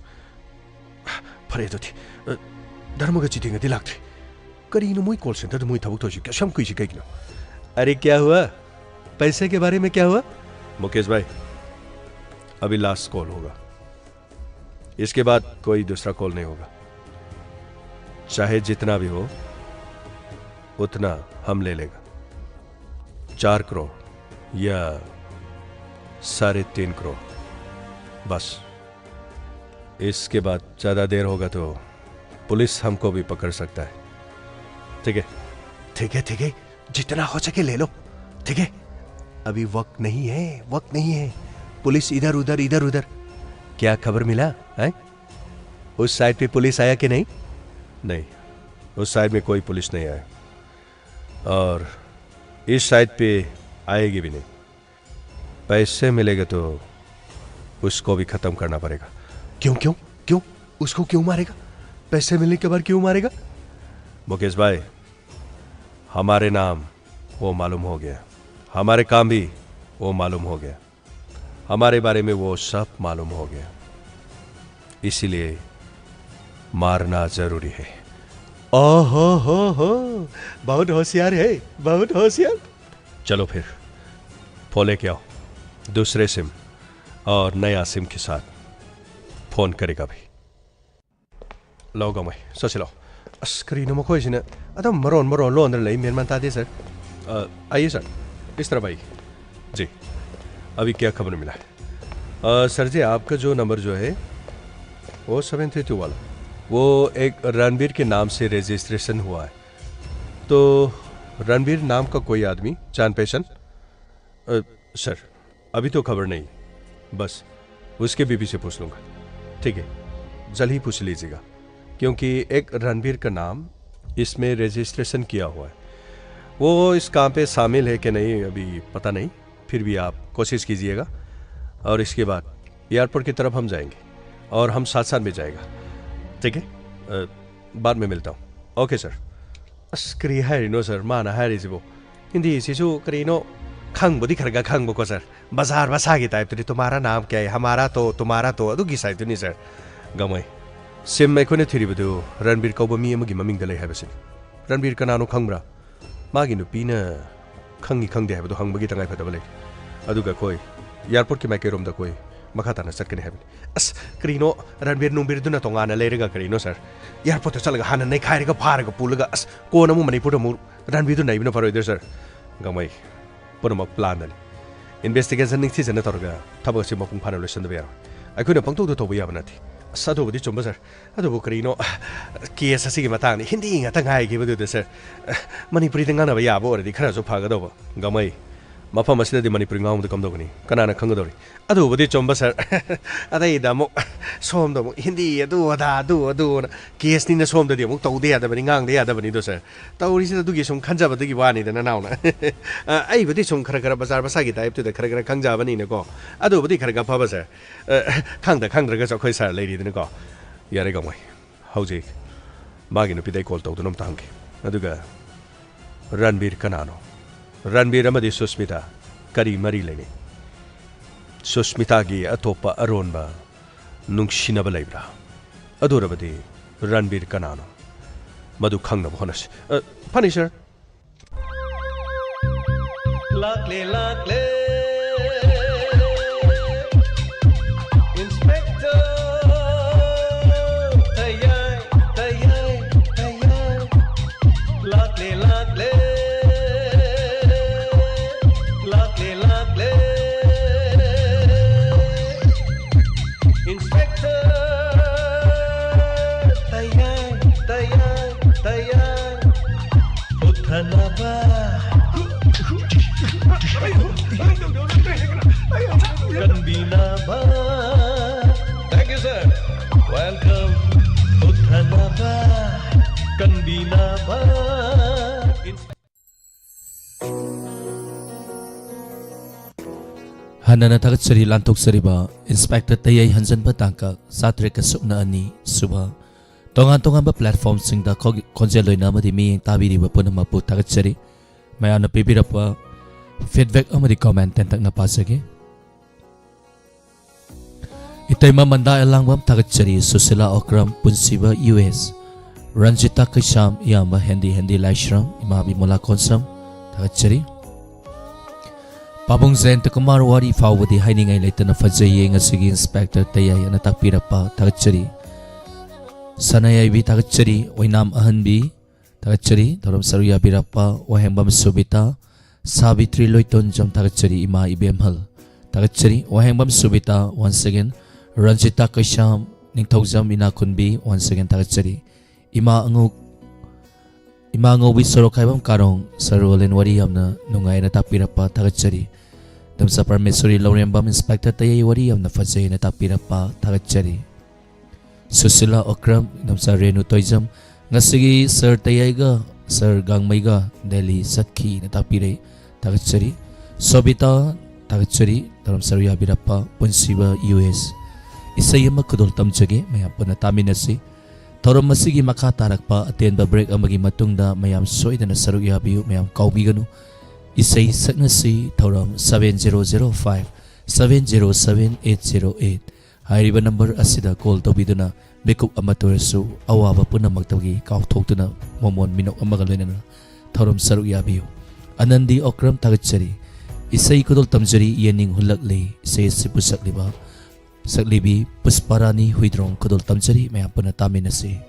B: फरे दोथि धर्मगा चिटिंगदि लाक्थ्रे करीनो मोई कॉल सेंटर मोई थबक तोसि कसम कुइसि कइनो
A: अरे क्या हुआ पैसे के बारे में क्या हुआ
B: मुकेश भाई अभी लास्ट कॉल होगा इसके बाद कोई दूसरा कॉल नहीं होगा चाहे जितना भी हो उतना हम ले लेगा 4 करोड़ या 3.5 करोड़ बस इसके बाद ज्यादा देर होगा तो पुलिस हमको भी पकड़ सकता है ठीक है
A: ठीक है ठीक है जितना हो सके ले लो ठीक है अभी वक्त नहीं है पुलिस इधर उधर क्या खबर मिला है उस साइड पे पुलिस आया कि नहीं
B: नहीं उस साइड में कोई पुलिस नहीं आया और इस साइड पे आएगी भी नहीं पैसे मिलेगा तो उसको भी खत्म करना पड़ेगा
A: क्यों उसको क्यों मारेगा पैसे मिलने के बाद क्यों मारेगा
B: मुकेश भाई हमारे नाम वो मालूम हो गया हमारे काम भी वो मालूम हो गया हमारे बारे में वो सब मालूम हो गया इसीलिए मारना जरूरी है
A: ओहो हो बहुत होशियार है बहुत होशियार
B: चलो फिर फोन लेके आओ दूसरे सिम और नया सिम के साथ फोन करेगा भाई लो गमय सच लो
A: स्क्रीन मखोइसिना अदम मरोन लोन लई मेरमान तादे सर
B: आइए सर इस तरह भाई जी अभी क्या खबर मिला है सर जी आपका जो नंबर जो है वो 732 वाला वो एक रणबीर के नाम से रजिस्ट्रेशन हुआ है तो रणबीर नाम का कोई आदमी जान पहचान सर अभी तो खबर नहीं बस उसके बीबी से पूछ लूँगा ठीक है जल्द ही पूछ लीजिएगा क्योंकि एक रणबीर का नाम इसमें रजिस्ट्रेशन किया हुआ है वो इस काम पे शामिल है कि नहीं अभी पता नहीं फिर भी आप कोशिश कीजिएगा और इसके बाद एयरपोर्ट की तरफ हम जाएंगे और हम साथ साथ में जाएगा ठीक है बाद में मिलता हूँ ओके सर
A: करी है सर माना है हिंदी से करीनो खंगबुदी खरगा खंगबो को सर बाजार बसा की टाइप तुम्हारा नाम क्या है हमारा तो तुम्हारा तो अदुगी साइड नहीं सर
B: गमय सिम अखोने थिरिबदु रणबीर कौबा मी अमगी ममिंग दले हैबसिन रणबीर कनानो खंगब्रा मागी नुपीना खंगी खंगदे हैबदु हंगबगी तंगाई फदबले अदुगा कोई एयरपोर्ट के माइकेरोम दा कोई मखा ताना चटकने हैबन अस करीनो रणबीर नुबीर दुना तोंगाना लेरेगा करीनो सर एयरपोर्ट चलगा हाना नै खायरेगा फारेगा पुलगा अस कोन अमु मणिपुर मु रणबीर दु नाइबना फरोइदर सर गमय पुनमक प्लान दले इन्वेस्टिगेशन निथि जन तोरगा थबक से मपुंग फाना लोसन दबे अखोना पंगतो दो तोबो याबा नाथि साधुबुदी चुम्ब सर अदुबो करीनो केस असिगी मतांग हिंदी ngata ngai gi बदु सर मणिपुरी दंगाना बा याबो ओरदि खराजो फागदोबो गमय मफम असिददि मणिपुरी गांवद कमदोगनी कनाना खंगदोरी अदुबदि चोंबा सर अदई दमो सोमदमो हिंदी अदु केस निना सोमददि अमुक तौदे यादबनि गांगदे यादबनि दो सर तौरिसि दुगी सुम खंजाबदगी वानी दना नाउना अईबदि सुम खरा खरा बाजार बसागी टाइप तुदा खरा खरा खंजाबनि नको अदुबदि खरा फबा सर खंद्रगा अखोय सर लेरिदन को यारे गमय हौजे मागी नुपिदै कॉल तौदुनम तांगे अदुगा रणबीर कनानो रणबीर अमदी सुस्मिता करी मरी लेने सुस्मिता की अतोपा अरोनबा नुंगसिनबा लेब्रा अदुरबदी रणबीर कनानो मधु खंगनब होनस फनी सर
D: लाकले लाकले इंस्पेक्टर तैयार तैयार तैयार लाकले लाकले Thank you, sir. Welcome, Uthanaba, Kanbinaba.
E: Hanana Tagatsari Lantok Sariba, Inspector Tayay Hansan Batangka, Satre Kasukna Ani, Suba. Tongan-tongan ba platform sing da konseloy na madi miyeng tabiri ba po na mapo Tagatsari. Maya na pipira pa feedback amadi comment tentak na pasage. Itay mamanda elang bam Tagatsari Susila Okram Punsiba US. Ranjita Kisham Yamba Hendi Laishram Imabi Mula Konsam Tagatsari. Pabong Zen Takumar Wari Fawadi Hiding ay later na Fajaye nga sige Inspector Tayay na takpira pa Tagatsari. Sanayay bi Tagatsari Wainam Ahanbi Tagatsari Thoram Saruya Birapa Wahembam Subita Sabitri Loiton Jam Tagatsari Ima Ibemhal Tagatsari Wahembam Subita once again Ranjita Kasham Ningtawjam Inakunbi once again Tagatsari Ima Angog Sorokhaibam Karong Sarolin Wari Yamna Nungay na takpira pa Tagatsari Damsa Parmesuri Lorembam Inspector Tayay Wari Yamna Fajay na takpira pa Tagatsari Susila Okram Damsa Renu Toijam Ngasigi Sir Tayayga Sir Gangmayga Delhi Satki na takpira Tagatsari Sobita Tagatsari Taram Saruya Birapa Punsiba US Isayama Kudol Tamjage Mayam Panatamin na si Thorom masigi makatarakpa aten ba break amagi matungda mayam soida na saruk yabiu mayam kaubigano isay sakna si thorom 7005 707808 hairiba number asida call tobiduna bekup amatorsu awaba puna magtawgi kauthokduna momon minok amagaloina thorom saruk yabiu Anandi Okram Tagatsari isay kudol tamjari yening hulakle isay sipusakliba Saklibi Pusparani Huidrong Kudol Tamjari Mayam Panatami na si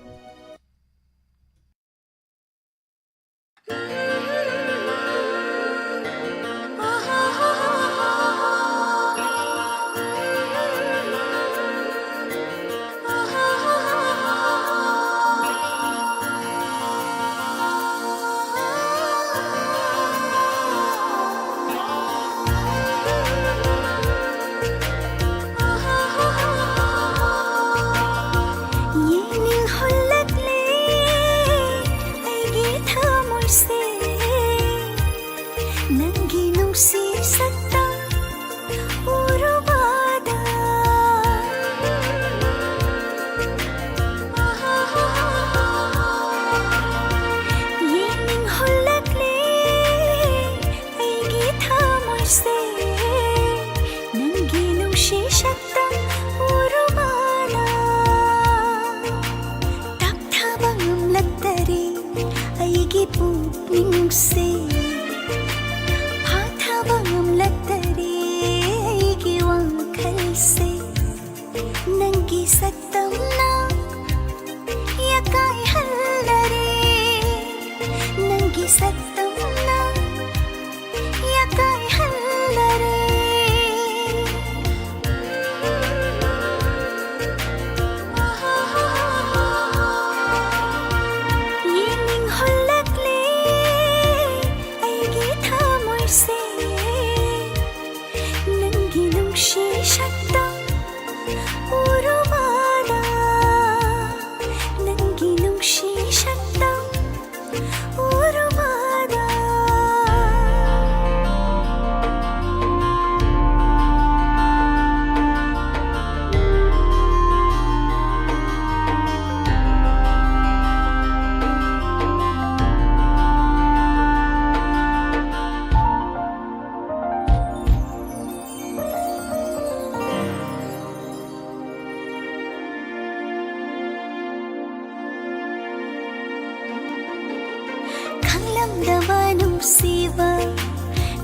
F: ꯈꯪꯂꯝꯗꯕ ꯅꯨꯡꯁꯤꯕ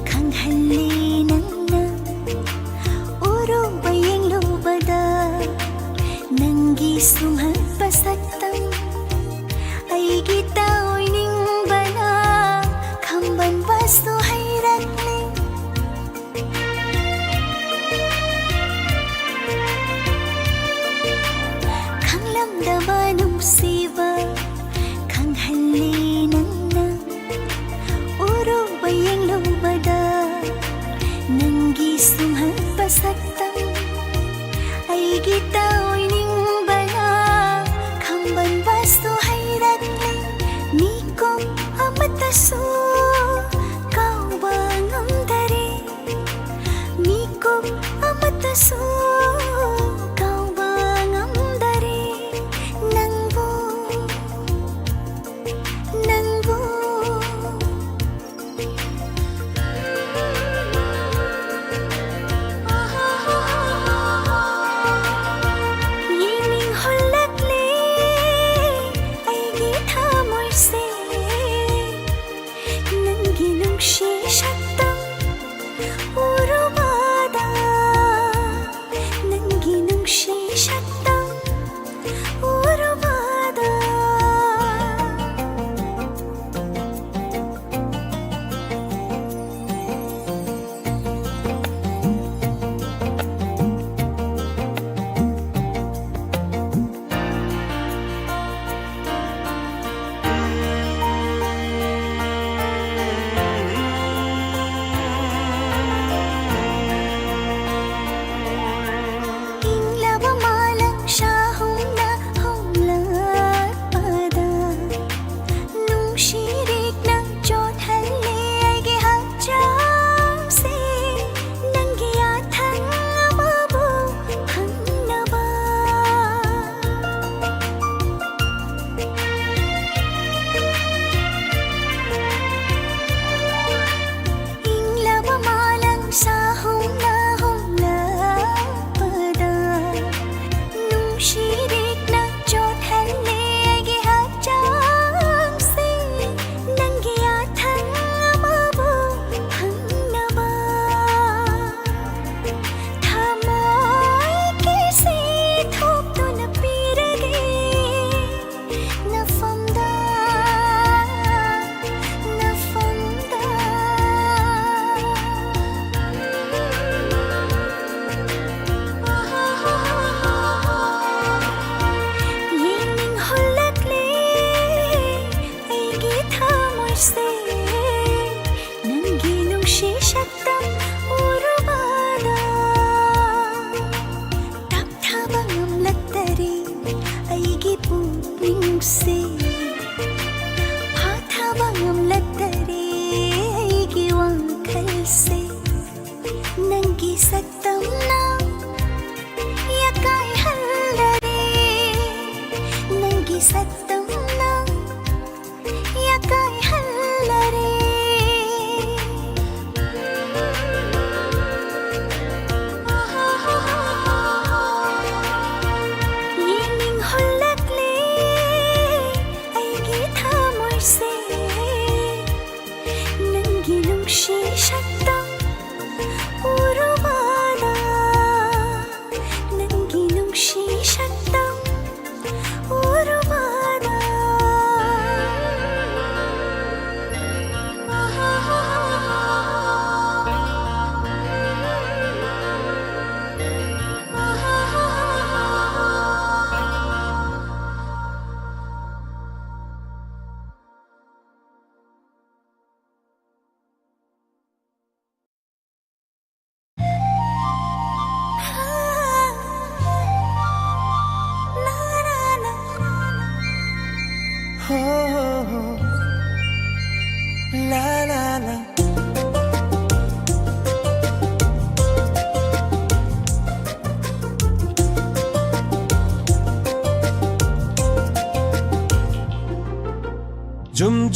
F: ꯈꯪꯍꯜꯂꯤ ꯅꯪꯅ ꯎꯔꯨꯕ ꯌꯦꯡꯂꯨꯕꯗ ꯅꯪꯒꯤ ꯁꯨꯝꯍꯠꯄ ꯁꯛꯇꯝ ꯑꯩꯒꯤ ꯇꯥꯑꯣꯏꯅꯤꯡꯕꯅ ꯈꯝꯕꯟꯕꯁꯨ ꯍꯩꯔꯛꯂꯦ ꯈꯪꯂꯝꯗꯕ ꯅꯨꯡꯁꯤꯕ ꯈꯪꯍꯜꯂꯤ ꯅꯪꯅ ꯎꯔꯨꯕ ꯌꯦꯡꯂꯨꯕꯗ ꯅꯪꯒꯤ ꯁꯨꯝꯍꯠꯄ ꯁꯛꯇꯝ ꯑꯩꯒꯤ ꯇꯥꯑꯣꯏꯅꯤꯡꯕꯅ ꯈꯝꯕꯟꯕꯁꯨ ꯍꯩꯔꯛꯂꯦ ꯃꯤꯀꯨꯞ ꯑꯃꯠꯇꯁꯨ ꯀꯥꯎꯕ ꯉꯝꯗꯔꯦ ꯃꯤꯀꯨꯞ ꯑꯃꯠꯇꯁꯨ ꯀꯥꯎꯕ ꯉꯝꯗꯔꯦ ꯅꯪꯕꯨ ꯅꯪꯕꯨ 예닝 홀락래 아이기 타물새 능기 뭉시셨던 우루바다 능기 뭉시셨던 우루바다 잉라바마랑 샤홍나 홍락바다 뭉시릭낭 쫓할래 알게 합장세 난기야 탕아마부 황나바 잉라바마랑 샤홍나 홍락바다 뭉시릭낭 쫓할래 알게 합장세 난기야 탕아마부 황나바 타모이게 세톡도 나삐르게 나fonda 예닝 홀락래 아이기 타물새 능기 뭉시셨던 우루바다 답답한 음락다리 아이기 뿡새 파타방 음락다리 아이기 왕칼새 능기 삭담나 약가이 할라리 능기 삭담나 약가이 할라리 예닝 홀락래 아이기 타물새 능기 뭉시셨던 우루바다 능기 뭉시셨던 우루바다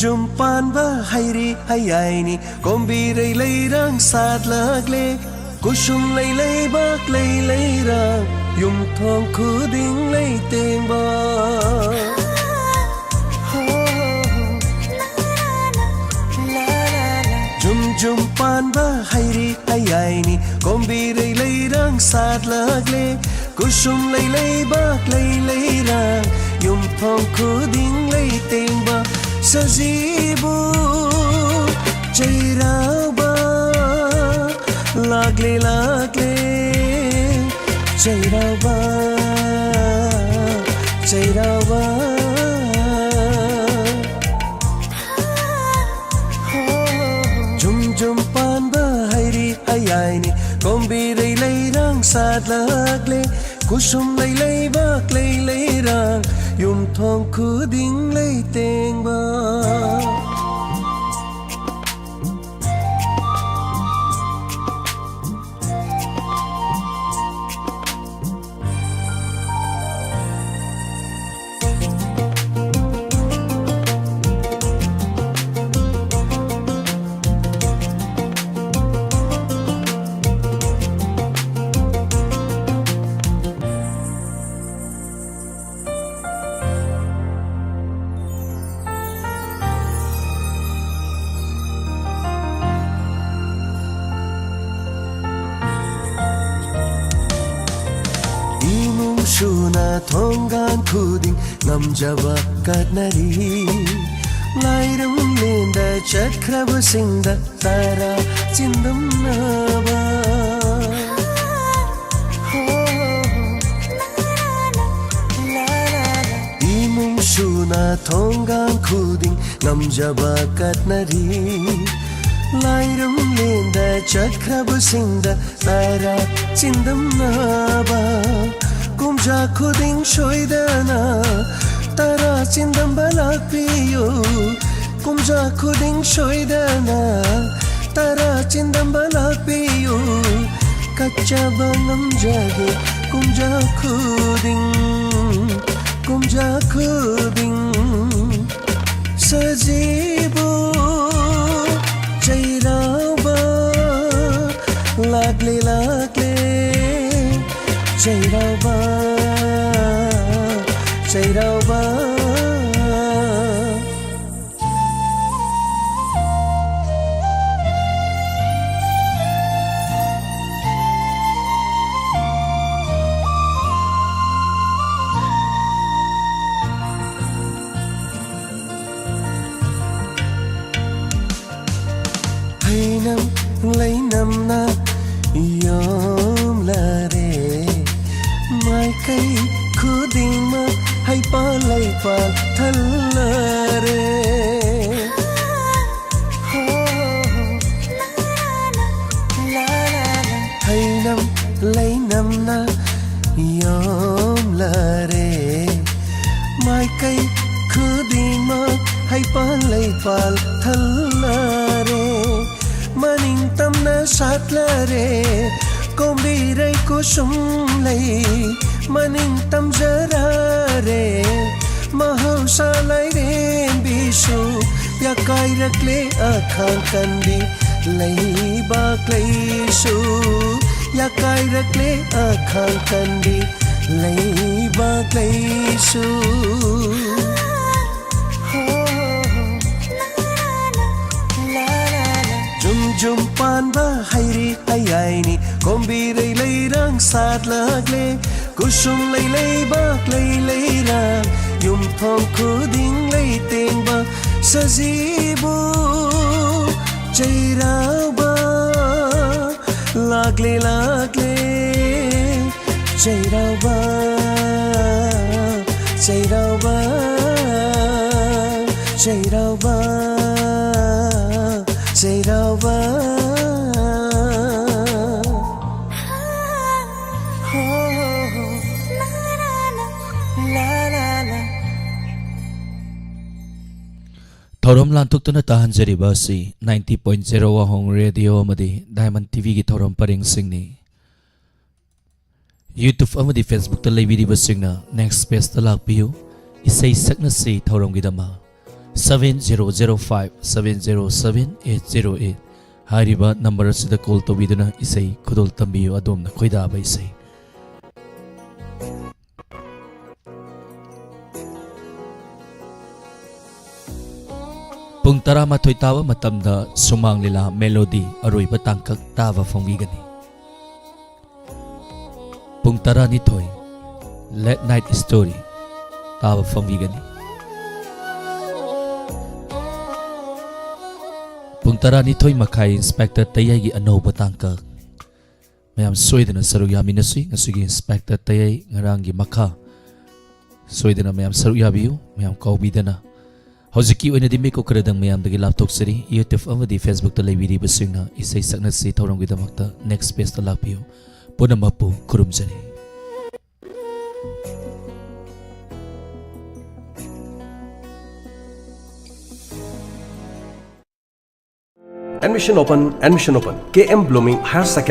A: जुम पानबा हाइरी हाइयाइनी कोम्बिरै लैरां साथ लाग्ले कुसुम लै बाक लैरा युम थों खुदिङ लै Temba
G: Jum panba hairi ayaini kombirai leirang sad lagle kusum lei bak lei rang yum thong khuding lei tengba sajibu chairaba lagle chairaba Jum panba hairi ayaini kombirai leirang sad lagle kusum lei bak lei rang yum thong khuding lei tengba Shuna thongan khuding ngamjaba katnari lairam lenda chakhraba singda tara chindam naba imum shuna thongan khuding ngamjaba katnari lairam lenda chakhraba singda tara chindam naba Kumja khuding shoidana tara chindam balak piyo Kumja khuding shoidana tara chindam balak piyo Kacha bangam jage kumja khuding sajibo chairaba lagle chairaba Hainam leinam na yom lare mai kai khuding ma hai pa lai pa thallare hainam leinam na yom lare mai kai khuding ma hai pa lai pa thallare maning tamna satlare kombirai kusum lei maning tam jara re mahausa lai ren bisu ya kai rakle akhang kandi lei bak lei su ya kai rakle akhang kandi lei bak lei su Jum panba hairi ayaini kombirai leirang sad lagle kusum lei bak lei rang yum thong khuding lei tengba sajibo chairaba lagle chairaba
E: Thorom lantuktuna tahanjariba si 90.0 Wahong Radio amadi Diamond TV gi thorom paring singni YouTube amadi Facebook ta leibiriba singna next page ta lakpiyu isai sakna si thorom gi dama 7005707808 hariba number sida call to biduna isai khudol tambiyu adomna khoida ba isai Pung 11 tawa matamda sumang lila melody aroy batangkak tava fongbigani. Pung 12 late night story tava fongbigani. Pung 12 makai Inspector Tayay gi ano batangkak. Mayam soidana saruk yami nasui ngasugi Inspector Tayay ngarang gi makha. Soidana mayam saruk yabiu mayam kaubidana. Hoziki oina di meko kradang mayam dagi laptop seri YouTube amadi Facebook ta laibiri basingna isai sakna si thorong gidamakta next page ta lapiyo punamapu kurumjani.
A: Admission open. KM Blooming Higher Secondary